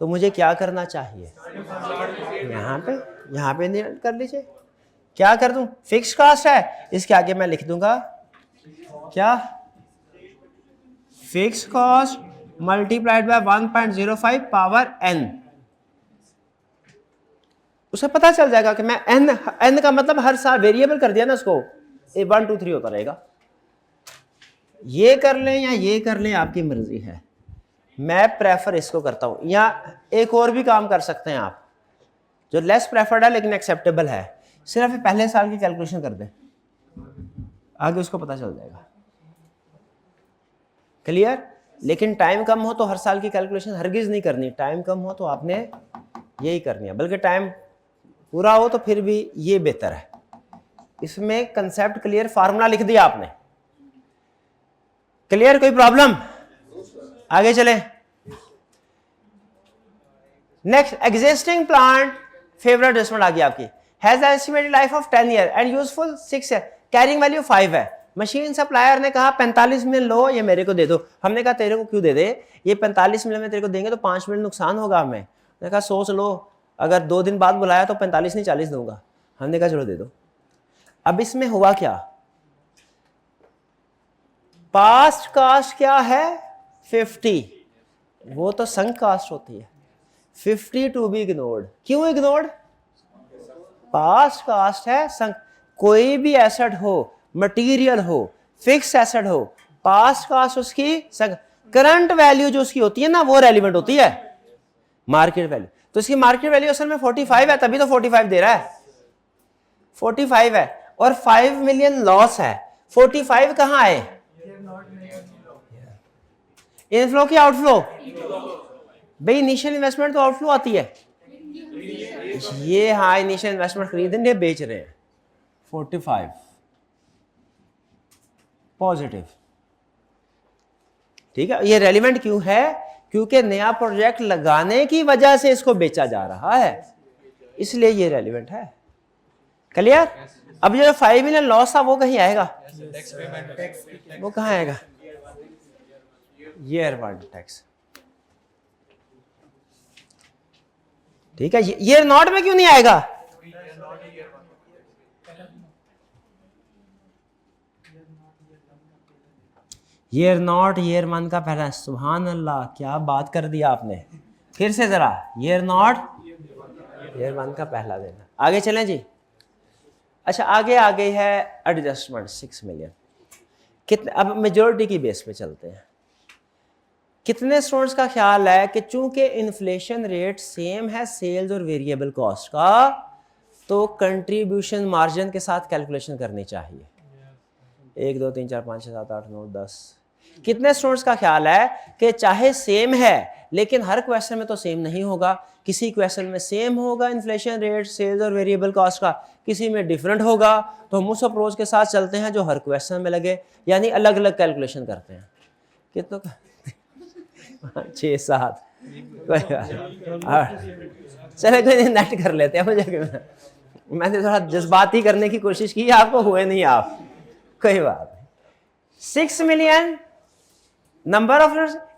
Speaker 1: तो मुझे क्या करना चाहिए? यहाँ पे नहीं कर लीजिए। क्या कर दूं? फिक्स कॉस्ट है, इसके आगे मैं लिख दूंगा क्या? Fix cost multiplied by 1.05 power n। उसे पता चल जाएगा कि मैं n का मतलब हर साल वेरिएबल कर दिया ना उसको, 1 2 3 होता रहेगा। ये कर लें या ये कर लें आपकी मर्जी है, मैं प्रेफर इसको करता हूं। या एक और भी काम कर सकते हैं आप, जो लेस प्रेफर्ड है लेकिन एक्सेप्टेबल है, सिर्फ पहले साल की कैलकुलेशन कर दें, आगे उसको पता चल जाएगा। क्लियर? लेकिन टाइम कम हो तो हर साल की कैलकुलेशन हरगिज नहीं करनी, टाइम कम हो तो आपने यही करनी है, बल्कि टाइम पूरा हो तो फिर भी ये बेहतर है। इसमें कंसेप्ट क्लियर, फार्मूला लिख दिया आपने। क्लियर? कोई प्रॉब्लम? आगे चले। Next, existing plant favourite adjustment आ गई आपकी, has estimated life of 10 year and useful 6 year, carrying value 5 है। मशीन सप्लायर ने कहा 45 मिलियन लो, ये मेरे को दे दो। हमने कहा तेरे को क्यों दे दे, ये 45 मिलियन में तेरे को देंगे तो 5 मिलियन नुकसान होगा हमें। मैंने कहा सोच लो, अगर 2 दिन बाद बुलाया तो 45 नहीं 40 दूंगा। हमने कहा चलो दे दो। अब इसमें हुआ क्या? पास्ट कास्ट क्या है? 50, वो तो संक कास्ट होती है। 50 टू बी इग्नोर्ड। क्यों इग्नोर्ड? पास्ट कास्ट है, संक। कोई भी एसेट हो, मटेरियल हो, फिक्स एसेट हो, पास्ट कास्ट उसकी संक। करंट वैल्यू जो उसकी होती है ना वो रेलिवेंट होती है मार्केट वैल्यू। तो इसकी मार्केट वैल्यू असल में 45 है, तभी तो 45 दे रहा है। 45 है और 5 मिलियन लॉस है। 45 कहां है? इनफ्लो की आउटफ्लो? भाई इनिशियल इन्वेस्टमेंट तो आउटफ्लो आती है। ये हाँ इनिशियल इन्वेस्टमेंट खरीदने बेच रहे हैं। 45 पॉजिटिव, ठीक है। ये रेलिवेंट क्यों है? क्योंकि नया प्रोजेक्ट लगाने की वजह से इसको बेचा जा रहा है, इसलिए ये रेलिवेंट है। क्लियर? अब जो 5 मिलियन लॉस था वो कहीं आएगा? वो कहां आएगा? ईयर 1 टैक्स, ठीक है। ईयर नॉट में क्यों नहीं आएगा? ईयर नॉट ईयर 1 का पहला। सुभान अल्लाह, क्या बात कर दिया आपने। फिर से जरा, ईयर नॉट ईयर 1 का पहला देना। आगे चलें जी। अच्छा आगे है एडजस्टमेंट 6 मिलियन। कितने? अब मेजोरिटी की बेस पे चलते हैं। कितने स्टूडेंट्स का ख्याल है कि चूंकि इन्फ्लेशन रेट सेम है सेल्स और वेरिएबल कॉस्ट का, तो कंट्रीब्यूशन मार्जिन के साथ कैलकुलेशन करनी चाहिए?
Speaker 2: 1 2 3 4 5 6 7 8 9 10। कितने स्टूडेंट्स का ख्याल है कि चाहे सेम है लेकिन हर क्वेश्चन में तो सेम नहीं होगा, किसी क्वेश्चन में सेम होगा इन्फ्लेशन रेट सेल्स और वेरिएबल कॉस्ट का, किसी में डिफरेंट होगा। तो हम उस अप्रोच के साथ चलते हैं जो हर क्वेश्चन में लगे, यानी अलग अलग कैलकुलेशन करते हैं। कितनों का 6 7 चले कोई नहीं, नेट कर लेते हैं मुझे। मैंने थोड़ा जज्बाती करने की कोशिश की, आपको हुए नहीं आप, कोई बात नहीं। 6 million number of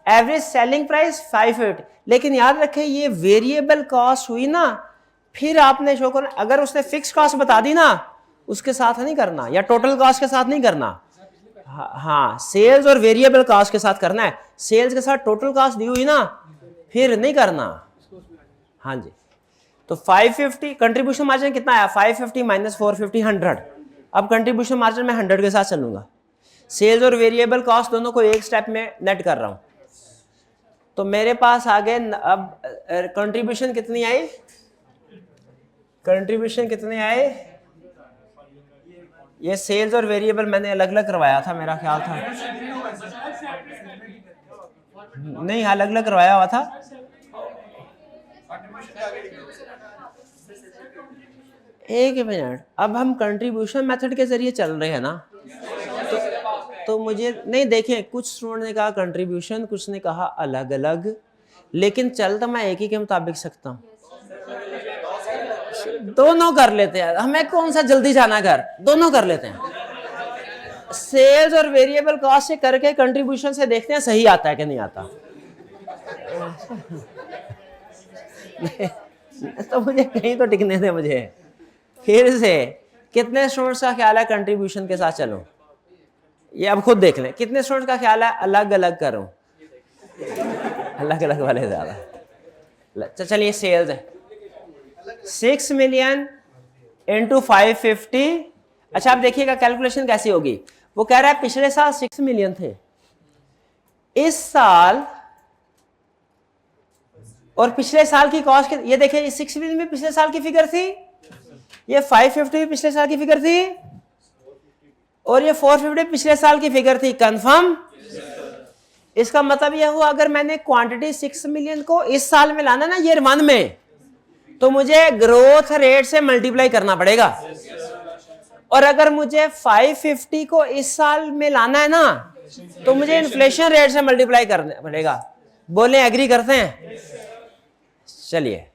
Speaker 2: average selling price 580। लेकिन याद रखें ये वेरिएबल कॉस्ट हुई ना, फिर आपने शो करना, अगर उसने फिक्स कॉस्ट बता दी ना उसके साथ नहीं करना, या टोटल कॉस्ट के साथ नहीं करना। हाँ, सेल्स और वेरिएबल कॉस्ट के साथ करना है। सेल्स के साथ टोटल कॉस्ट दी हुई ना फिर नहीं करना। हाँ जी, तो 550 कंट्रीब्यूशन मार्जिन कितना आया, 550 माइनस 450 100। अब कंट्रीब्यूशन मार्जिन में 100 के साथ चलूंगा। सेल्स और वेरिएबल कॉस्ट दोनों को एक स्टेप में नेट कर रहा हूं, तो मेरे पास आ गए। अब कंट्रीब्यूशन कितनी आई, कंट्रीब्यूशन कितने आए, ये सेल्स और वेरिएबल मैंने अलग अलग करवाया था, मेरा ख्याल था नहीं, अलग अलग करवाया हुआ था। एक मिनट, अब हम कंट्रीब्यूशन मेथड के जरिए चल रहे हैं ना, तो मुझे नहीं, देखें कुछ स्टूडेंट ने कहा कंट्रीब्यूशन, कुछ ने कहा अलग अलग, लेकिन चल तो मैं एक ही के मुताबिक सकता हूं। दोनों कर लेते हैं, हमें कौन सा जल्दी जाना घर, दोनों कर लेते हैं। सेल्स और वेरिएबल कॉस्ट से करके कंट्रीब्यूशन से देखते हैं सही आता है कि नहीं आता। तो मुझे कहीं तो टिकने दे मुझे। फिर से कितने स्टूडेंट्स का ख्याल है कंट्रीब्यूशन के साथ चलो, ये अब खुद देख लें। कितने स्टूडेंट्स का ख्याल है अलग अलग करूं, अलग अलग वाले ज्यादा। चलिए सेल्स है 6 मिलियन इंटू 550। अच्छा आप देखिएगा कैलकुलेशन कैसी होगी। वो कह रहा है पिछले साल 6 मिलियन थे, इस साल और पिछले साल की कॉस्ट, ये देखिए ये 6 मिलियन में पिछले साल की फिगर थी, ये 550 भी पिछले साल की फिगर थी, और ये 450 पिछले साल की फिगर थी। कंफर्म? इसका मतलब यह हुआ अगर मैंने क्वांटिटी 6 मिलियन को इस साल में लाना ना ईयर 1 में, तो मुझे ग्रोथ रेट से मल्टीप्लाई करना पड़ेगा। और अगर मुझे 550 को इस साल में लाना है ना, तो मुझे इन्फ्लेशन रेट से मल्टीप्लाई करना पड़ेगा। बोले एग्री करते हैं? चलिए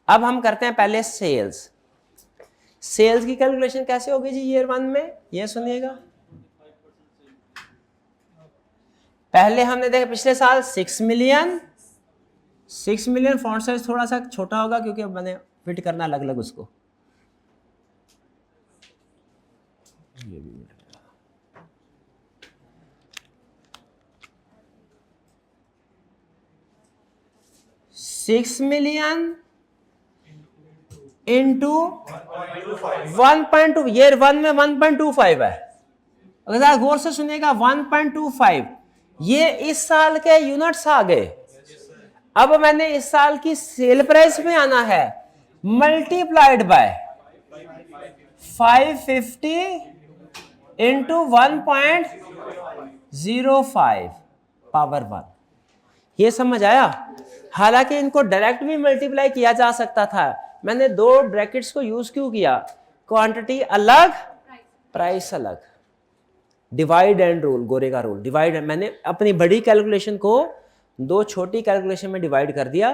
Speaker 2: अब हम करते हैं पहले सेल्स। सेल्स की कैलकुलेशन कैसे होगी जी ईयर 1 में, ये सुनिएगा। पहले हमने देखा पिछले साल 6 मिलियन, फॉन्ट साइज थोड़ा सा छोटा होगा क्योंकि अब मैंने फिट करना अलग अलग उसको। ये भी 6 मिलियन इंटू 1.2, ईयर 1 में 1.25 है। अगर गौर से सुनिएगा 1.25, ये इस साल के यूनिट्स आ गए। अब मैंने इस साल की सेल प्राइस में आना है, मल्टीप्लाइड बाय 550 इंटू 1.05 पावर 1। ये समझ आया? हालांकि इनको डायरेक्ट भी मल्टीप्लाई किया जा सकता था, मैंने दो ब्रैकेट्स को यूज क्यों किया? क्वांटिटी अलग, प्राइस अलग। डिवाइड एंड रूल, गोरे का रूल, डिवाइड। मैंने अपनी बड़ी कैलकुलेशन को दो छोटी कैलकुलेशन में डिवाइड कर दिया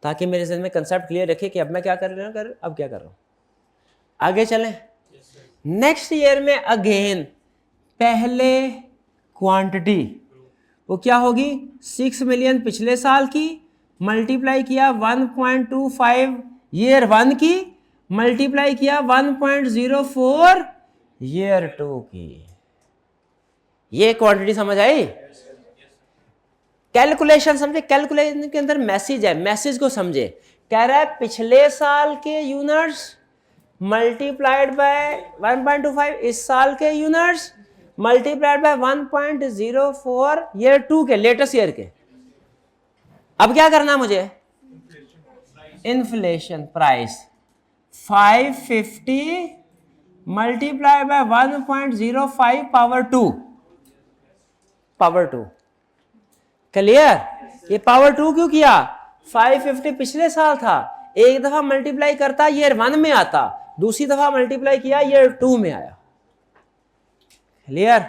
Speaker 2: ताकि मेरे ज़हन में कंसेप्ट क्लियर रखे कि अब मैं क्या कर रहा हूँ, अब क्या कर रहा हूँ। आगे चलें। नेक्स्ट ईयर में अगेन पहले क्वांटिटी वो क्या होगी, 6 मिलियन पिछले साल की मल्टीप्लाई किया 1.25 ईयर 1 की, मल्टीप्लाई किया 1.04 ईयर 2 की। ये क्वांटिटी समझ आई? कैलकुलेशन समझे? कैलकुलेशन के अंदर मैसेज है, मैसेज को समझे। कह रहा है पिछले साल के यूनिट्स मल्टीप्लाइड बाय 1.25 इस साल के यूनिट्स मल्टीप्लाइड बाय 1.04 ईयर 2 के, लेटेस्ट ईयर के। अब क्या करना मुझे? Inflation price 550 multiply by 1.05 power 2 clear. ये पावर 2 क्यों किया? 550 पिछले साल था, एक दफा मल्टीप्लाई करता ईयर 1 में आता, दूसरी दफा मल्टीप्लाई किया ईयर 2 में आया। क्लियर।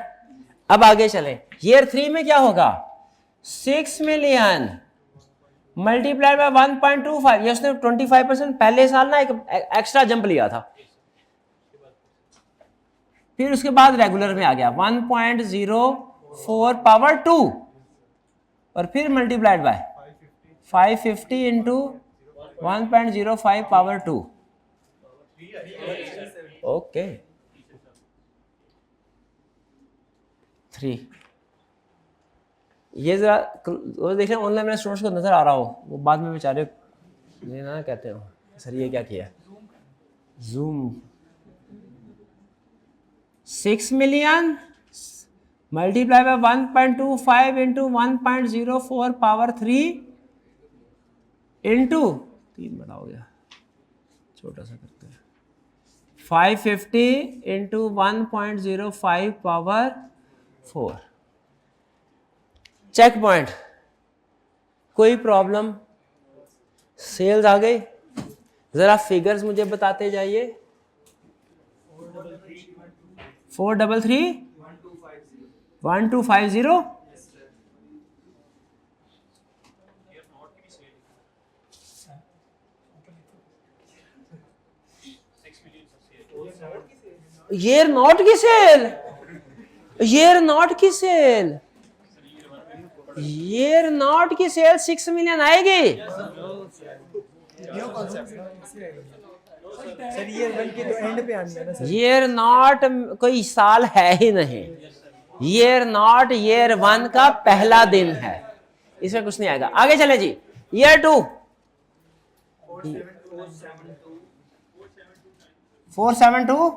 Speaker 2: अब आगे चलें, ईयर 3 में क्या होगा? 6 मिलियन मल्टीप्लाई बाय 1.25, ये उसने 25% पहले साल ना एक एक्स्ट्रा जंप लिया था, फिर उसके बाद रेगुलर में आ गया 1.04 पावर 2 और फिर multiplied by 550 into 1.05 power 2। Okay 3। ये जरा वो देख रहे हैं ऑनलाइन मेरे स्टूडेंट्स को नजर आ रहा हो, वो बाद में बेचारे ये ना कहते हो सर ये क्या किया। Zoom 6 million multiply by 1.25 into 1.04 power 3 into 3 बड़ा हो गया, छोटा सा करते हैं 550 इंटू 1.05 पावर 4। चेक पॉइंट, कोई प्रॉब्लम? सेल्स आ गई, जरा फिगर्स मुझे बताते जाइए। 433 1250 ईयर नॉट की सेल, ईयर नॉट की सेल, ईयर नॉट की सेल 6 मिलियन आएगी।
Speaker 3: सर ईयर 1 के तो एंड पे आनी है ना सर।
Speaker 2: ईयर नॉट कोई साल है ही नहीं, ईयर नॉट ईयर 1 का पहला दिन है, इसमें कुछ नहीं आएगा। आगे चले जी, ईयर 2 472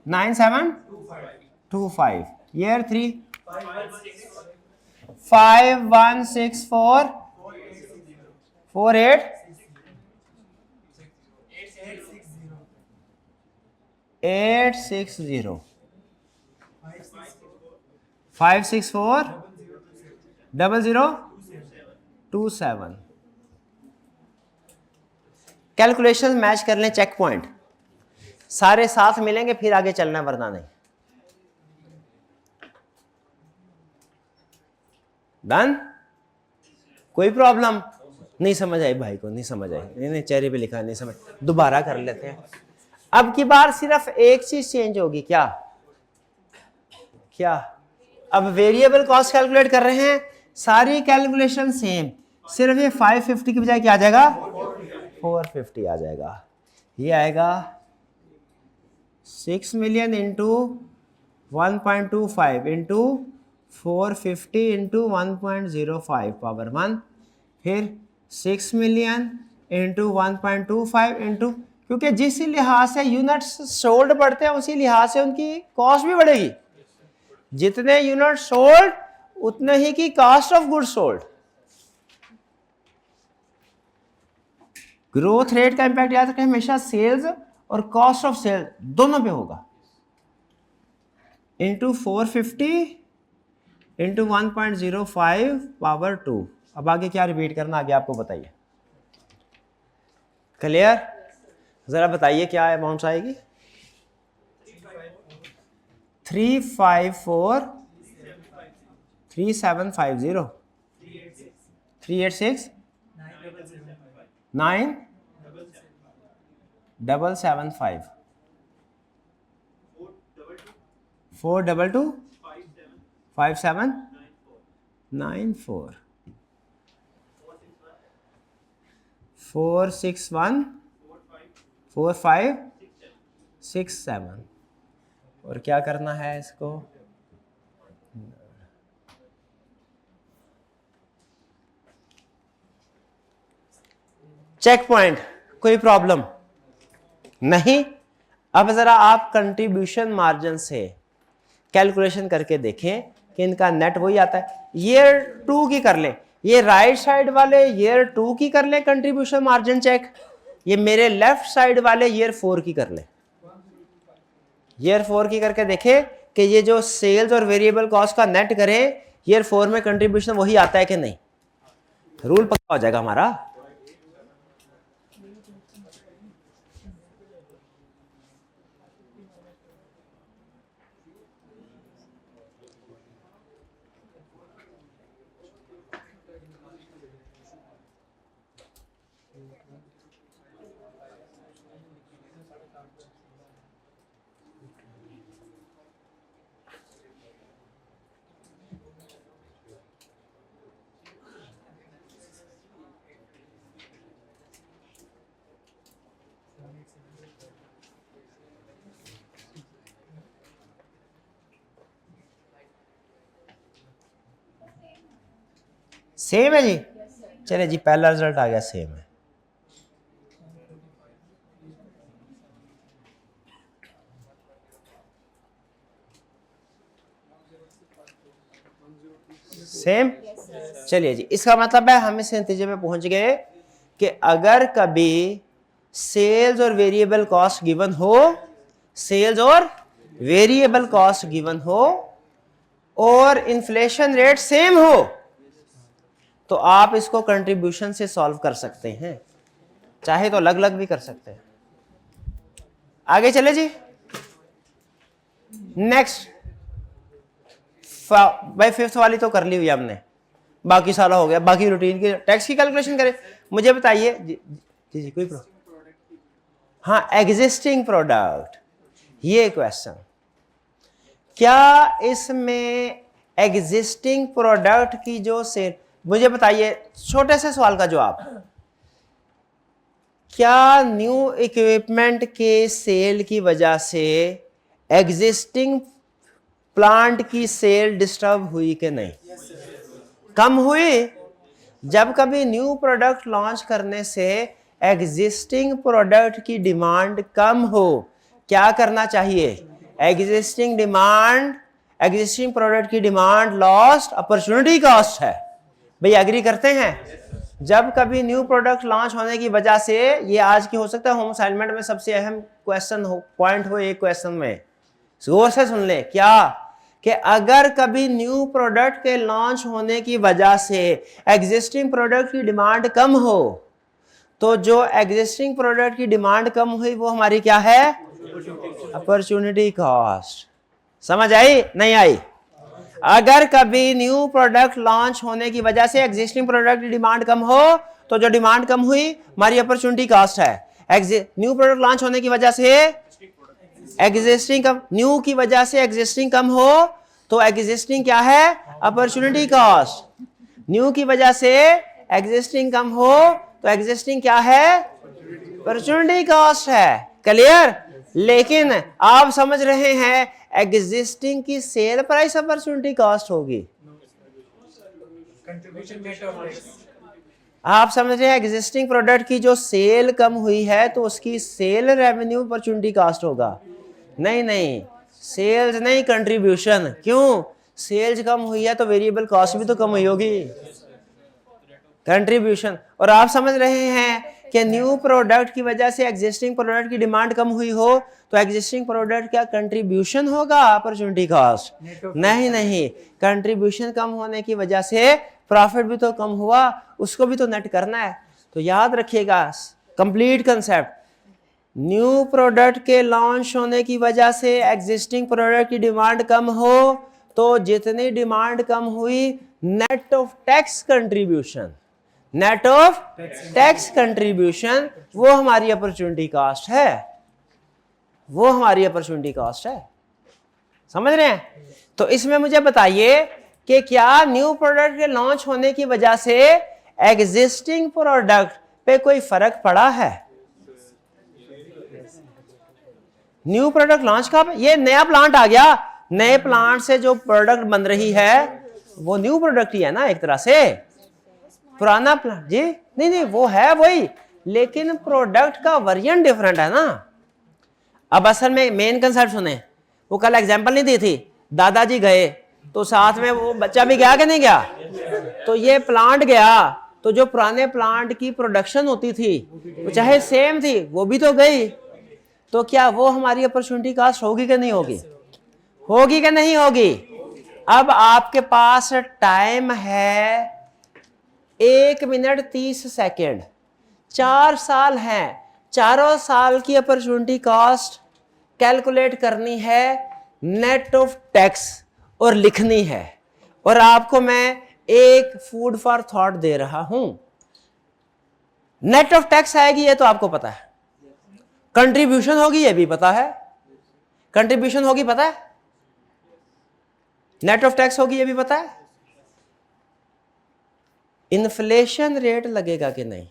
Speaker 2: 9725, ईयर 3 5164 48 860 564 0027। कैलकुलेशन मैच कर लें, चेक पॉइंट सारे साथ मिलेंगे फिर आगे चलना, वरना नहीं। डन? कोई प्रॉब्लम? नहीं समझ आई भाई को? नहीं समझ आई? नहीं चेहरे पे लिखा नहीं समझ, दोबारा कर लेते हैं। अब की बार सिर्फ एक चीज चेंज होगी, क्या क्या? अब वेरिएबल कॉस्ट कैलकुलेट कर रहे हैं, सारी कैलकुलेशन सेम, सिर्फ ये 550 की बजाय क्या आ जाएगा? 450 आ जाएगा। ये आएगा 6 million into 1.25 into 450 into 1.05 power 1, फिर 6 मिलियन इंटू 1.25 इंटू, क्योंकि जिस लिहाज से यूनिट्स सोल्ड बढ़ते हैं उसी लिहाज से उनकी कॉस्ट भी बढ़ेगी। जितने यूनिट सोल्ड उतने ही की cost of goods sold. Growth rate का इंपैक्ट याद रखें, हमेशा सेल्स और कॉस्ट ऑफ सेल दोनों पे होगा। Into 450 into 1.05 power 2। अब आगे क्या रिपीट करना, आगे आपको बताइए। क्लियर? जरा बताइए क्या अमाउंट आएगी? 354 3750 386 9775 422 5794 461 4567। और क्या करना है इसको? चेक पॉइंट, कोई प्रॉब्लम नहीं? अब जरा आप कंट्रीब्यूशन मार्जिन से कैलकुलेशन करके देखें कि इनका नेट वही आता है। ईयर 2 की कर लें, ये राइट साइड वाले ईयर 2 की कर लें कंट्रीब्यूशन मार्जिन चेक, ये मेरे लेफ्ट साइड वाले ईयर 4 की कर लें।
Speaker 1: ईयर 4 की करके देखें कि ये जो सेल्स और वेरिएबल कॉस्ट का नेट करें, ईयर 4 में कंट्रीब्यूशन वही आता है कि नहीं, रूल पक्का हो जाएगा हमारा। सेम है जी, चले जी, पहला रिजल्ट आ गया, सेम है। सेम, चलिए जी, इसका मतलब है हम इस नतीजे पे पहुंच गए कि अगर कभी सेल्स और वेरिएबल कॉस्ट गिवन हो, सेल्स और वेरिएबल कॉस्ट गिवन हो और इन्फ्लेशन रेट सेम हो, तो आप इसको कंट्रीब्यूशन से सॉल्व कर सकते हैं, चाहे तो अलग अलग भी कर सकते हैं। आगे चले जी, नेक्स्ट भाई 5th वाली तो कर ली हुई हमने, बाकी सारा हो गया, बाकी रूटीन की टैक्स की कैलकुलेशन करें। मुझे बताइए जी जी, कोई प्रॉब्लम? हाँ, एग्जिस्टिंग प्रोडक्ट, ये क्वेश्चन, क्या इसमें एग्जिस्टिंग प्रोडक्ट की जो सेल, मुझे बताइए छोटे से सवाल का जवाब, क्या न्यू इक्विपमेंट के सेल की वजह से एग्जिस्टिंग प्लांट की सेल डिस्टर्ब हुई कि नहीं? कम हुई। जब कभी न्यू प्रोडक्ट लॉन्च करने से एग्जिस्टिंग प्रोडक्ट की डिमांड कम हो, क्या करना चाहिए? एग्जिस्टिंग प्रोडक्ट की डिमांड लॉस्ट अपॉर्चुनिटी कॉस्ट है। भाई एग्री करते हैं? जब कभी न्यू प्रोडक्ट लॉन्च होने की वजह से, ये आज की हो सकता है होम असाइनमेंट में सबसे अहम क्वेश्चन हो, पॉइंट हो एक क्वेश्चन में, गौर से सुन ले, क्या कि अगर कभी न्यू प्रोडक्ट के लॉन्च होने की वजह से एग्जिस्टिंग प्रोडक्ट की डिमांड कम हो, तो जो एग्जिस्टिंग प्रोडक्ट की डिमांड कम हुई वो हमारी क्या है? Opportunity cost. समझ आई नहीं आई? अगर कभी न्यू प्रोडक्ट लॉन्च होने की वजह से एग्जिस्टिंग प्रोडक्ट की डिमांड कम हो, तो जो डिमांड कम हुई हमारी अपॉर्चुनिटी कॉस्ट है। न्यू प्रोडक्ट लॉन्च होने की वजह से एग्जिस्टिंग कम, न्यू की वजह से एग्जिस्टिंग कम हो तो एग्जिस्टिंग क्या है? Opportunity cost. न्यू की वजह से एग्जिस्टिंग कम हो तो एग्जिस्टिंग क्या है? अपॉर्चुनिटी कॉस्ट है। क्लियर? लेकिन आप समझ रहे हैं एग्जिस्टिंग की सेल प्राइस अपॉर्चुनिटी कॉस्ट होगी। आप समझ रहे हैं एग्जिस्टिंग प्रोडक्ट की जो सेल कम हुई है तो उसकी सेल रेवेन्यू अपॉर्चुनिटी कॉस्ट होगा? नहीं नहीं, सेल्स नहीं, कंट्रीब्यूशन। क्यों? सेल्स कम हुई है तो वेरिएबल कॉस्ट भी तो कम हुई होगी, कंट्रीब्यूशन। और आप समझ रहे हैं कि न्यू प्रोडक्ट की वजह से एग्जिस्टिंग प्रोडक्ट की डिमांड कम हुई हो तो एग्जिस्टिंग प्रोडक्ट का कंट्रीब्यूशन होगा अपॉर्चुनिटी कॉस्ट? नहीं नहीं, कंट्रीब्यूशन कम होने की वजह से प्रॉफिट भी तो कम हुआ, उसको भी तो नेट करना है। तो याद रखिएगा कंप्लीट कंसेप्ट, न्यू प्रोडक्ट के लॉन्च होने की वजह से एग्जिस्टिंग प्रोडक्ट की डिमांड कम हो तो जितनी डिमांड कम हुई net of tax contribution, net of tax contribution वो हमारी अपॉर्चुनिटी कॉस्ट है, वो हमारी अपॉर्चुनिटी कॉस्ट है। समझ रहे हैं? तो इसमें मुझे बताइए कि क्या न्यू प्रोडक्ट के लॉन्च होने की वजह से एग्जिस्टिंग प्रोडक्ट पे कोई फर्क पड़ा है? न्यू प्रोडक्ट लॉन्च का, ये नया प्लांट आ गया, नए प्लांट से जो प्रोडक्ट बन रही है वो न्यू प्रोडक्ट ही है ना एक तरह से। पुराना प्लांट जी नहीं नहीं, वो है वही, लेकिन प्रोडक्ट का वेरिएंट डिफरेंट है ना। अब असल में मेन कंसेप्ट सुने, वो कल एग्जांपल नहीं दी थी, दादाजी गए तो साथ में वो बच्चा भी गया कि नहीं गया? तो ये प्लांट गया तो जो पुराने प्लांट की प्रोडक्शन होती थी वो चाहे सेम थी वो भी तो गई,
Speaker 2: तो क्या वो हमारी अपॉर्चुनिटी कॉस्ट होगी कि नहीं होगी? होगी कि नहीं होगी? अब आपके पास टाइम है 1 मिनट 30 सेकेंड, 4 साल हैं, चारों साल की अपॉर्चुनिटी कॉस्ट कैलकुलेट करनी है, नेट ऑफ टैक्स और लिखनी है। और आपको मैं एक फूड फॉर थॉट दे रहा हूं। नेट ऑफ टैक्स आएगी ये तो आपको पता है, कंट्रीब्यूशन होगी ये भी पता है, कंट्रीब्यूशन होगी पता है, नेट ऑफ टैक्स होगी ये भी पता है। इन्फ्लेशन रेट लगेगा कि नहीं?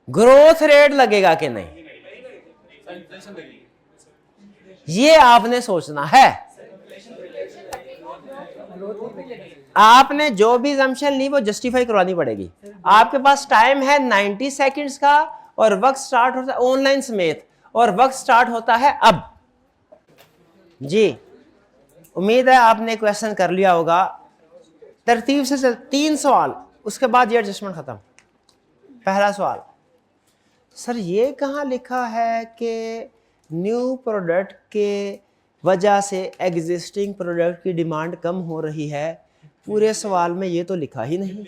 Speaker 2: ग्रोथ रेट लगेगा कि नहीं? ये आपने सोचना है। आपने जो भी assumption ली वो जस्टिफाई करवानी पड़ेगी। आपके पास टाइम है 90 सेकंड्स का और वक्त स्टार्ट होता है ऑनलाइन समेत, और वक्त स्टार्ट होता है अब। जी उम्मीद है आपने क्वेश्चन कर लिया होगा। तरतीब से 3 सवाल, उसके बाद ये एडजस्टमेंट खत्म। पहला सवाल, सर ये कहाँ लिखा है कि न्यू प्रोडक्ट के वजह से एग्जिस्टिंग प्रोडक्ट की डिमांड कम हो रही है? पूरे सवाल में ये तो लिखा ही नहीं,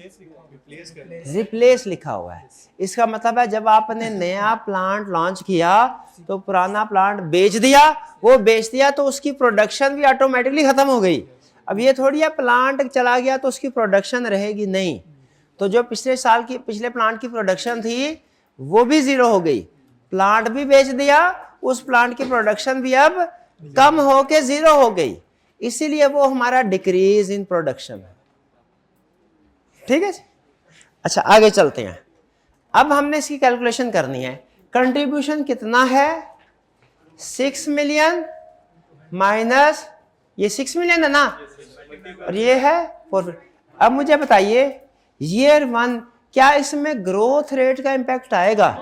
Speaker 2: रिप्लेस लिखा हुआ है। इसका मतलब है जब आपने नया प्लांट लॉन्च किया तो पुराना प्लांट बेच दिया, वो बेच दिया तो उसकी प्रोडक्शन भी ऑटोमेटिकली खत्म हो गई। अब ये थोड़ी है प्लांट चला गया तो उसकी प्रोडक्शन रहेगी, नहीं। तो जो पिछले प्लांट की प्रोडक्शन थी वो भी जीरो हो गई, प्लांट भी बेच दिया, उस प्लांट की प्रोडक्शन भी अब कम होके जीरो हो गई, इसीलिए वो हमारा डिक्रीज इन प्रोडक्शन है। ठीक है जी। अच्छा आगे चलते हैं। अब हमने इसकी कैलकुलेशन करनी है। कंट्रीब्यूशन कितना है? 6 मिलियन माइनस ये 6 मिलियन है ना, और ये है 4। अब मुझे बताइए ईयर 1 क्या इसमें ग्रोथ रेट का इंपैक्ट आएगा?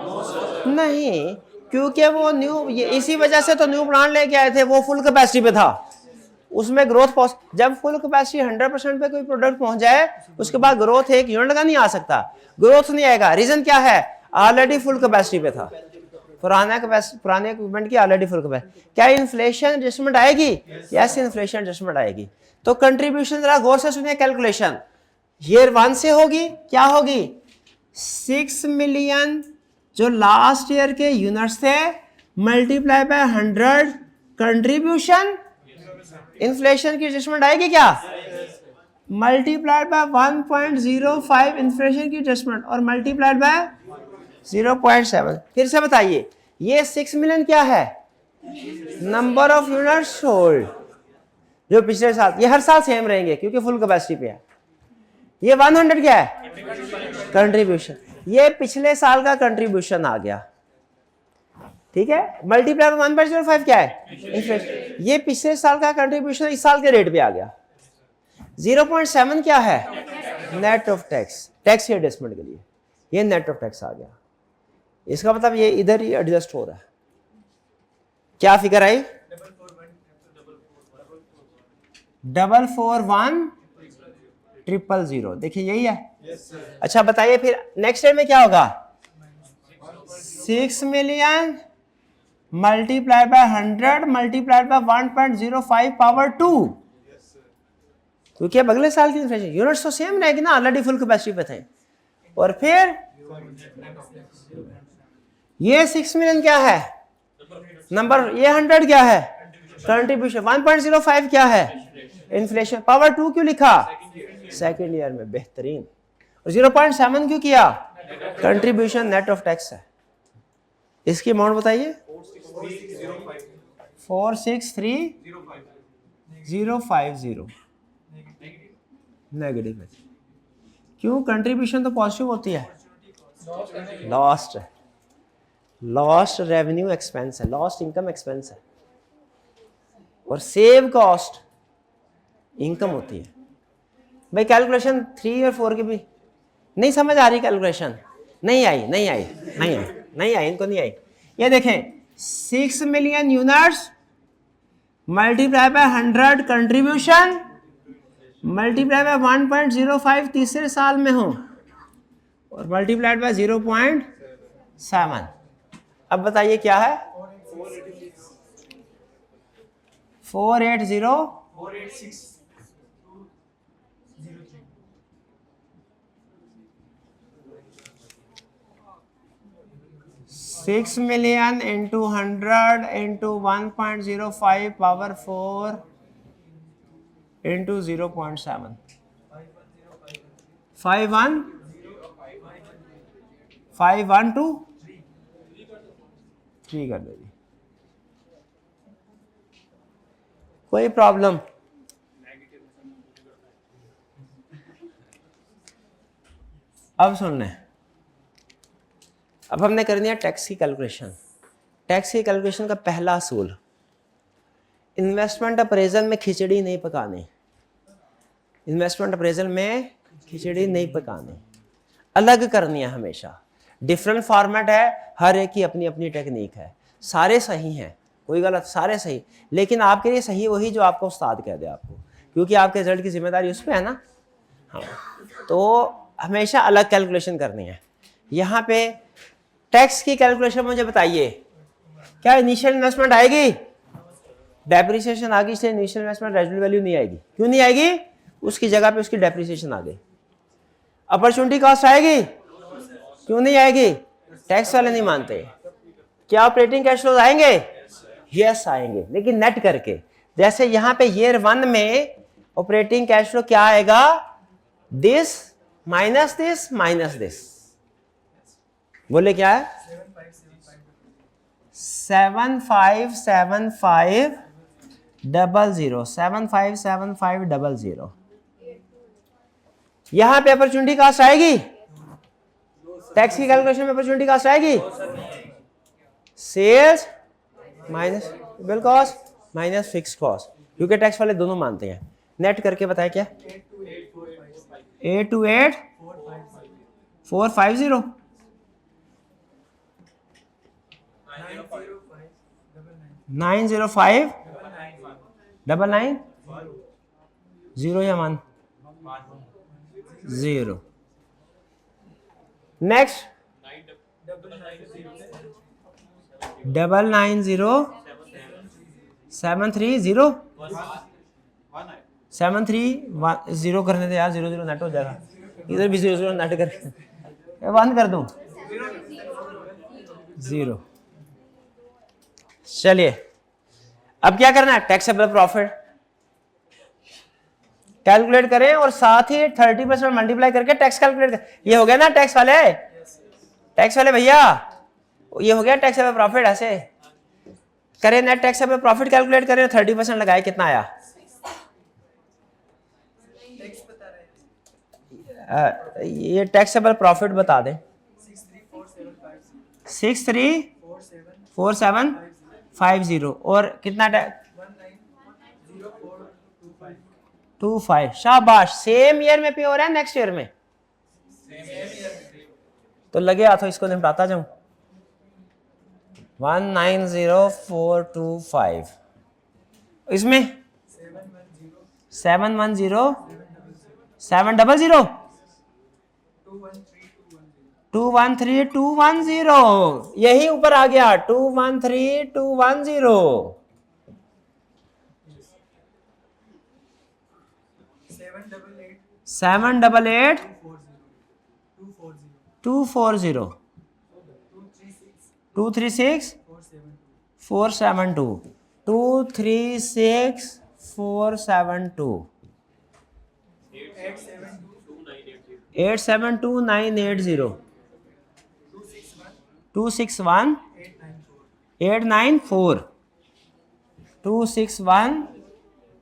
Speaker 2: नहीं, क्योंकि वो इसी वजह से तो न्यू प्लांट लेके आए थे, वो फुल कैपेसिटी पे था, उसमें ग्रोथ जब फुल कैपेसिटी 100% पे कोई प्रोडक्ट पहुंच जाए उसके बाद ग्रोथ 1 यूनिट का नहीं आ सकता, ग्रोथ नहीं आएगा। रीजन क्या है? ऑलरेडी फुल कैपेसिटी पे था, पुराने इक्विपमेंट की ऑलरेडी फुल कैपेसिटी। क्या इन्फ्लेशन एडजस्टमेंट आएगी? यस, इन्फ्लेशन एडजस्टमेंट आएगी। तो कंट्रीब्यूशन जरा गौर से सुनिए, कैलकुलेशन ईयर 1 से होगी, क्या होगी? 6 मिलियन जो लास्ट ईयर के यूनिट्स थे मल्टीप्लाई बाय 100 कंट्रीब्यूशन, इन्फ्लेशन की एडजस्टमेंट आएगी क्या? मल्टीप्लाइड बाय 1.05 इन्फ्लेशन की एडजस्टमेंट और मल्टीप्लाइड बाय 0.7। फिर से बताइए ये 6 मिलियन क्या है? नंबर ऑफ यूनिट्स सोल्ड जो पिछले साल, ये हर साल सेम रहेंगे क्योंकि फुल कैपेसिटी पे है। ये 100 क्या है? कंट्रीब्यूशन, ये पिछले साल का कंट्रीब्यूशन आ गया, ठीक है। मल्टीप्लाई 1.05 क्या है? इन्फ्लेशन। ये पिछले साल का कंट्रीब्यूशन इस साल के रेट पे आ गया। 0.7 क्या है? Net of tax, tax adjustment के लिए ये नेट ऑफ टैक्स आ गया। इसका मतलब ये इधर ही एडजस्ट हो रहा है। क्या फिगर आई? 441,000। देखिए यही है। अच्छा बताइए फिर नेक्स्ट ईयर में क्या होगा? 6 million multiply by 100 multiply by 1.05 power 2, क्योंकि अब अगले साल की इन्फ्लेशन यूनिट्स तो सेम रहेगी ना, ऑलरेडी फुल कैपेसिटी पे थे। और फिर ये 6 मिलियन क्या है? नंबर, ये 100 क्या है? कंट्रीब्यूशन, 1.05 क्या है? इन्फ्लेशन, पावर 2 क्यों लिखा? सेकेंड ईयर में बेहतरीन। और 0.7 क्यों किया? कंट्रीब्यूशन नेट ऑफ टैक्स है। इसकी अमाउंट बताइए। 463,050 नेगेटिव है। क्यों? कंट्रीब्यूशन तो पॉजिटिव होती है। लॉस्ट है, लॉस्ट रेवेन्यू एक्सपेंस है, लॉस्ट इनकम एक्सपेंस है, और सेव कॉस्ट इनकम होती है। भाई कैलकुलेशन 3 और 4 की भी नहीं समझ आ रही, कैलकुलेशन नहीं आई, इनको नहीं आई। ये देखें 6 million units multiply by 100 contribution multiply by 1.05 तीसरे साल में हो,
Speaker 1: और मल्टीप्लाइड बाय 0.7। अब बताइए क्या है? 480 6 million into 100 into 1.05 power 4 into 0.7 512 3 कर दो जी। कोई प्रॉब्लम? अब सुन लें, अब हमने कर दिया टैक्स की कैलकुलेशन। टैक्स की कैलकुलेशन का पहला असूल, इन्वेस्टमेंट अप्रेजल में खिचड़ी नहीं पकानी। इन्वेस्टमेंट अप्रेजल में खिचड़ी नहीं पकानी, अलग करनी है हमेशा। डिफरेंट फॉर्मेट है, हर एक की अपनी अपनी टेक्निक है, सारे सही हैं, कोई गलत, सारे सही, लेकिन आपके लिए सही वही जो आपका उस्ताद कह दे आपको, क्योंकि आपके रिजल्ट की जिम्मेदारी उस पर है ना। हाँ, तो हमेशा अलग कैलकुलेशन करनी है। यहाँ पे टैक्स की कैलकुलेशन मुझे बताइए, क्या इनिशियल इन्वेस्टमेंट आएगी? डेप्रिसिएशन आ गई, इसलिए इनिशियल इन्वेस्टमेंट रेजिडुअल वैल्यू नहीं आएगी। क्यों नहीं आएगी? उसकी जगह पे उसकी डेप्रिसिएशन आ गई। अपॉर्चुनिटी कॉस्ट आएगी? क्यों नहीं आएगी? टैक्स वाले नहीं मानते। क्या ऑपरेटिंग कैश फ्लोज आएंगे? यस आएंगे, लेकिन नेट करके। जैसे यहाँ पे ईयर 1 में ऑपरेटिंग कैश फ्लो क्या आएगा? This minus this minus this. बोले क्या है? 757500 757500। यहां पे अपॉर्चुनिटी कॉस्ट आएगी? टैक्स की कैलकुलेशन में अपॉर्चुनिटी कॉस्ट आएगी? Sales minus bill cost minus fix cost, क्योंकि टैक्स वाले दोनों मानते हैं। नेट करके बताए क्या? 828450 90599 0 या 1 0। नेक्स्ट 990730 730 करने दे यार, 00 नेट हो जाएगा। इधर भी 00 नेट कर, बंद कर दूं 0। चलिए अब क्या करना है? टैक्सेबल प्रॉफिट कैलकुलेट करें और साथ ही 30% मल्टीप्लाई करके टैक्स कैलकुलेट करें। ये हो गया ना टैक्स वाले? टैक्स वाले भैया, ये हो गया टैक्सेबल प्रॉफिट। ऐसे करें, नेट टैक्सेबल प्रॉफिट कैलकुलेट करें, 30% लगाए, कितना आया? ये टैक्सेबल प्रॉफिट बता दें। 634750 और कितना? 25। शाबाश। सेम ईयर में पे हो रहा है, नेक्स्ट ईयर में? तो लगे हाथों इसको निपटाता जाऊं। 190425, इसमें 710 700 213210, यही ऊपर आ गया 213210। 788 240 236 472 236 472 872980 261 894 261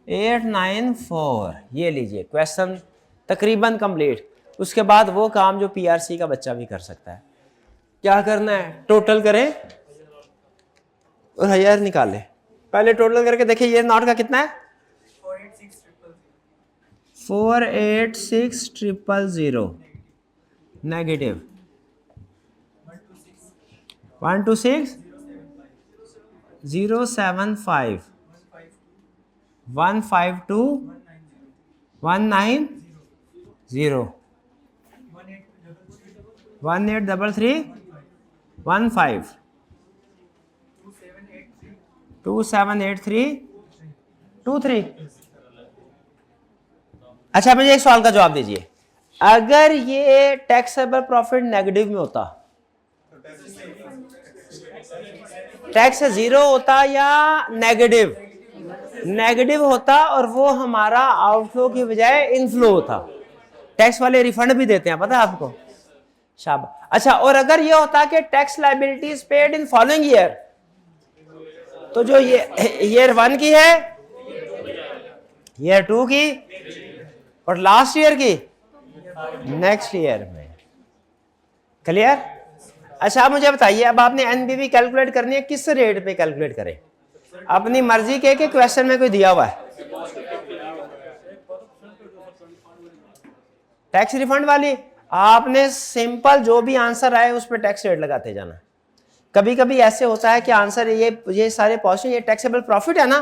Speaker 1: 894। ये लीजिए क्वेश्चन तकरीबन कंप्लीट। उसके बाद वो काम जो पीआरसी का बच्चा भी कर सकता है। क्या करना है? टोटल करें और हजार निकाले। पहले टोटल करके देखिए ये नॉट का कितना है? 486000 नेगेटिव 126 075 152 190 183315 278323। अच्छा मुझे एक सवाल का जवाब दीजिए, अगर ये टैक्सेबल प्रॉफिट नेगेटिव में होता, टैक्स जीरो होता या नेगेटिव? नेगेटिव होता और वो हमारा आउटफ्लो की बजाय इनफ्लो होता। टैक्स वाले रिफंड भी देते हैं, पता है आपको? शाबाश। अच्छा, और अगर ये होता कि tax liabilities paid in following year, तो जो ये ईयर 1 की है, ईयर 2 की और लास्ट ईयर की नेक्स्ट ईयर में। क्लियर? अच्छा आप मुझे बताइए, अब आपने एनपीवी कैलकुलेट करनी है, किस रेट पे कैलकुलेट करें? अपनी मर्जी के क्वेश्चन में कोई दिया हुआ है? टैक्स रिफंड वाली आपने सिंपल जो भी आंसर आए उस पर टैक्स रेट लगाते जाना। कभी कभी ऐसे होता है कि आंसर ये सारे पॉजिटिव, ये टैक्सेबल प्रॉफिट है ना,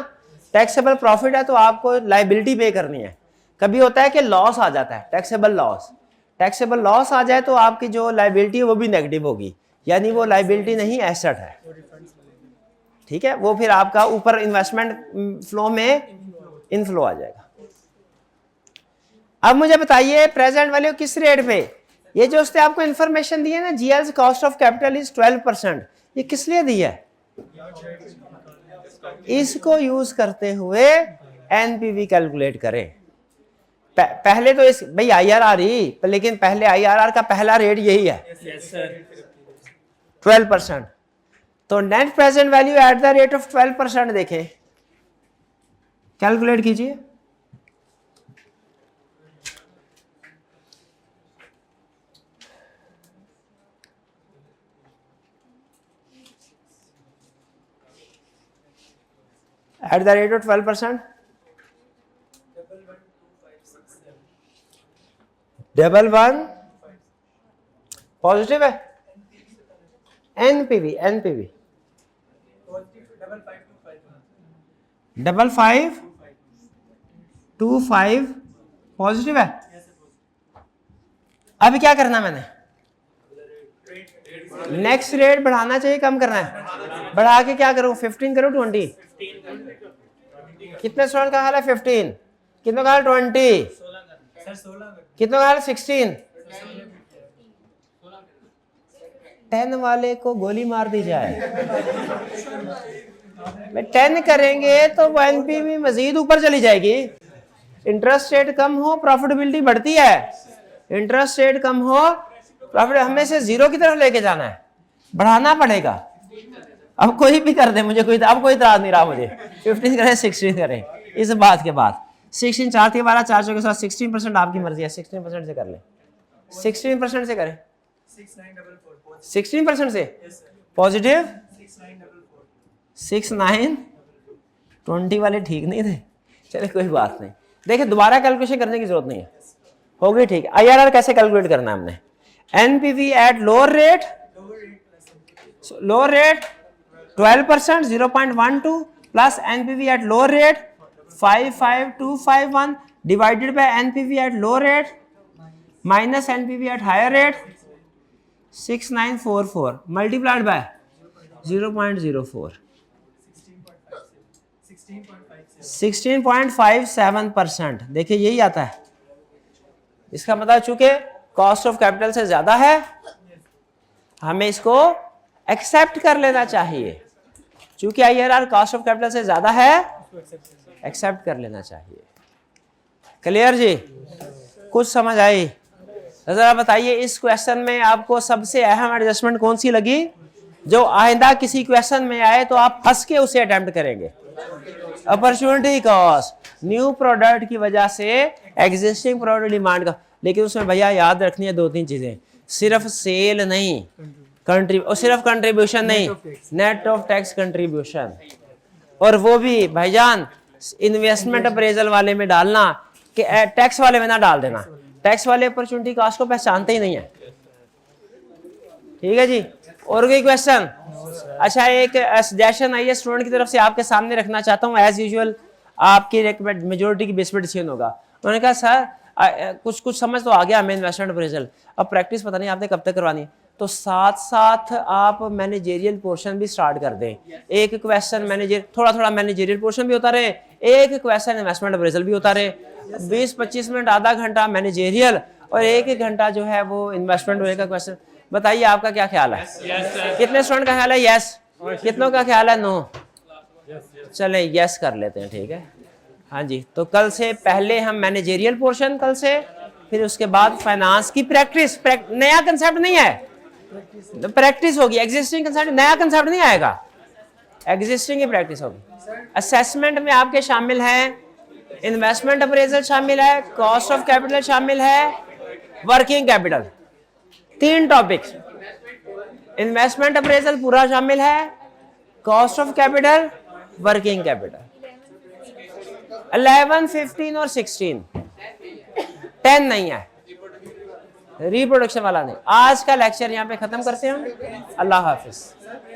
Speaker 1: टैक्सेबल प्रॉफिट है तो आपको लायबिलिटी पे करनी है। कभी होता है कि लॉस आ जाता है, टैक्सेबल लॉस, टैक्सेबल लॉस आ जाए तो आपकी जो लायबिलिटी है वो भी नेगेटिव होगी, यानी वो लायबिलिटी नहीं एसेट है। ठीक है, वो फिर आपका ऊपर इन्वेस्टमेंट फ्लो में इनफ्लो आ जाएगा। अब मुझे बताइए प्रेजेंट वैल्यू किस रेट पे, ये जो उसने आपको इंफॉर्मेशन दी है ना, GL cost of capital is 12%, ये किस लिए दी है? इसको यूज करते हुए एनपीवी कैलकुलेट करें। पहले तो इस भाई आईआरआर ही, लेकिन पहले आईआरआर का पहला रेट यही है 12%। तो net present value at the rate of 12% देखें, कैलकुलेट कीजिए। At the rate of 12%, 11 positive है। एनपीवी 5525 पॉजिटिव है। अभी क्या करना मैंने? नेक्स्ट रेट बढ़ाना चाहिए, कम करना है? बढ़ा के क्या करूं? 15 करूं 20? कितने स्टूडेंट का हाल है? 15। कितनों का हाल? 20। कितनों का हाल? 16। 10 वाले को गोली मार दी जाए। 10 करेंगे तो वो एनपीवी मजीद ऊपर चली जाएगी। इंटरेस्ट रेट कम हो प्रॉफिटेबिलिटी बढ़ती है, इंटरेस्ट रेट कम हो प्रॉफिट, हमें से जीरो की तरफ लेके जाना है, बढ़ाना पड़ेगा। अब कोई भी कर दे, मुझे कोई इतराज नहीं रहा। मुझे 15 करें 16 करें, इस बात के बाद 16 4 के 12 4 के साथ 16% आपकी मर्जी है, 16% से कर ले, 16% से करें, 16% से पॉजिटिव 69 20 वाले ठीक नहीं थे। चले कोई बात नहीं, देखिए दोबारा कैलकुलेशन करने की जरूरत नहीं है, हो गई ठीक है। आईआरआर कैसे कैलकुलेट करना है हमने? NPV at lower rate 12% 0.12 plus NPV at lower rate 55251 divided by NPV at lower rate minus NPV at higher rate 6944 multiplied by 0.04 16.57%। देखिए यही आता है, इसका मतलब चूंकि कॉस्ट ऑफ कैपिटल से ज्यादा है हमें इसको एक्सेप्ट कर लेना चाहिए। चूंकि आईआरआर कॉस्ट ऑफ कैपिटल से ज्यादा है, एक्सेप्ट कर लेना चाहिए। क्लियर जी? कुछ समझ आई? जरा बताइए इस क्वेश्चन में आपको सबसे अहम एडजस्टमेंट कौन सी लगी, जो आइंदा किसी क्वेश्चन में आए तो आप फंस के उसे अटेम्प्ट करेंगे? अपॉर्चुनिटी कॉस्ट, न्यू प्रोडक्ट की वजह से एग्जिस्टिंग प्रोडक्ट डिमांड का, लेकिन उसमें भैया याद रखनी है 2-3 चीजें, सिर्फ सेल नहीं, सिर्फ कंट्रीब्यूशन नहीं, नेट ऑफ टैक्स कंट्रीब्यूशन, और वो भी भाईजान इन्वेस्टमेंट अप्रेजल वाले में डालना, कि टैक्स वाले में ना डाल देना। टैक्स वाले अपॉर्चुनिटी कॉस्ट को पहचानते ही नहीं है। ठीक है जी? और कोई क्वेश्चन? अच्छा, एक सजेशन आई है स्टूडेंट की तरफ से, आपके सामने रखना चाहता हूँ। एज यूजुअल आपकी मेजोरिटी की बेस पर डिसीजन होगा। उन्होंने कहा सर
Speaker 2: कुछ कुछ समझ तो आ गया हमें इन्वेस्टमेंट अप्रेजल, अब प्रैक्टिस पता नहीं आपने कब तक करवानी है। तो साथ साथ आप मैनेजेरियल पोर्शन भी स्टार्ट कर दें। एक क्वेश्चन मैनेजर, थोड़ा थोड़ा मैनेजेरियल पोर्शन भी होता रहे, एक क्वेश्चन इन्वेस्टमेंट अप्रेजल भी होता रहे। 20-25 मिनट, आधा घंटा मैनेजेरियल और 1 घंटा जो है वो इन्वेस्टमेंट का क्वेश्चन। बताइए आपका क्या ख्याल है? कितने स्टूडेंट का ख्याल है यस? कितनों का ख्याल है नो? चलें यस कर लेते हैं, ठीक है। हाँ जी, तो कल से पहले हम मैनेजेरियल पोर्शन, कल से फिर उसके बाद फाइनेंस की प्रैक्टिस। नया कंसेप्ट नहीं है, प्रैक्टिस होगी। एग्जिस्टिंग कंसेप्ट, नया कंसेप्ट नहीं आएगा, एग्जिस्टिंग की प्रैक्टिस होगी। असेसमेंट में आपके शामिल है इन्वेस्टमेंट अप्रेजल शामिल है, कॉस्ट ऑफ कैपिटल शामिल है, working capital. 3 topics, investment appraisal पूरा शामिल है, cost of capital, working capital. 11, 15 और 16, 10 नहीं है, रिप्रोडक्शन वाला नहीं। आज का लेक्चर यहाँ पे खत्म करते हैं हम। अल्लाह हाफिज।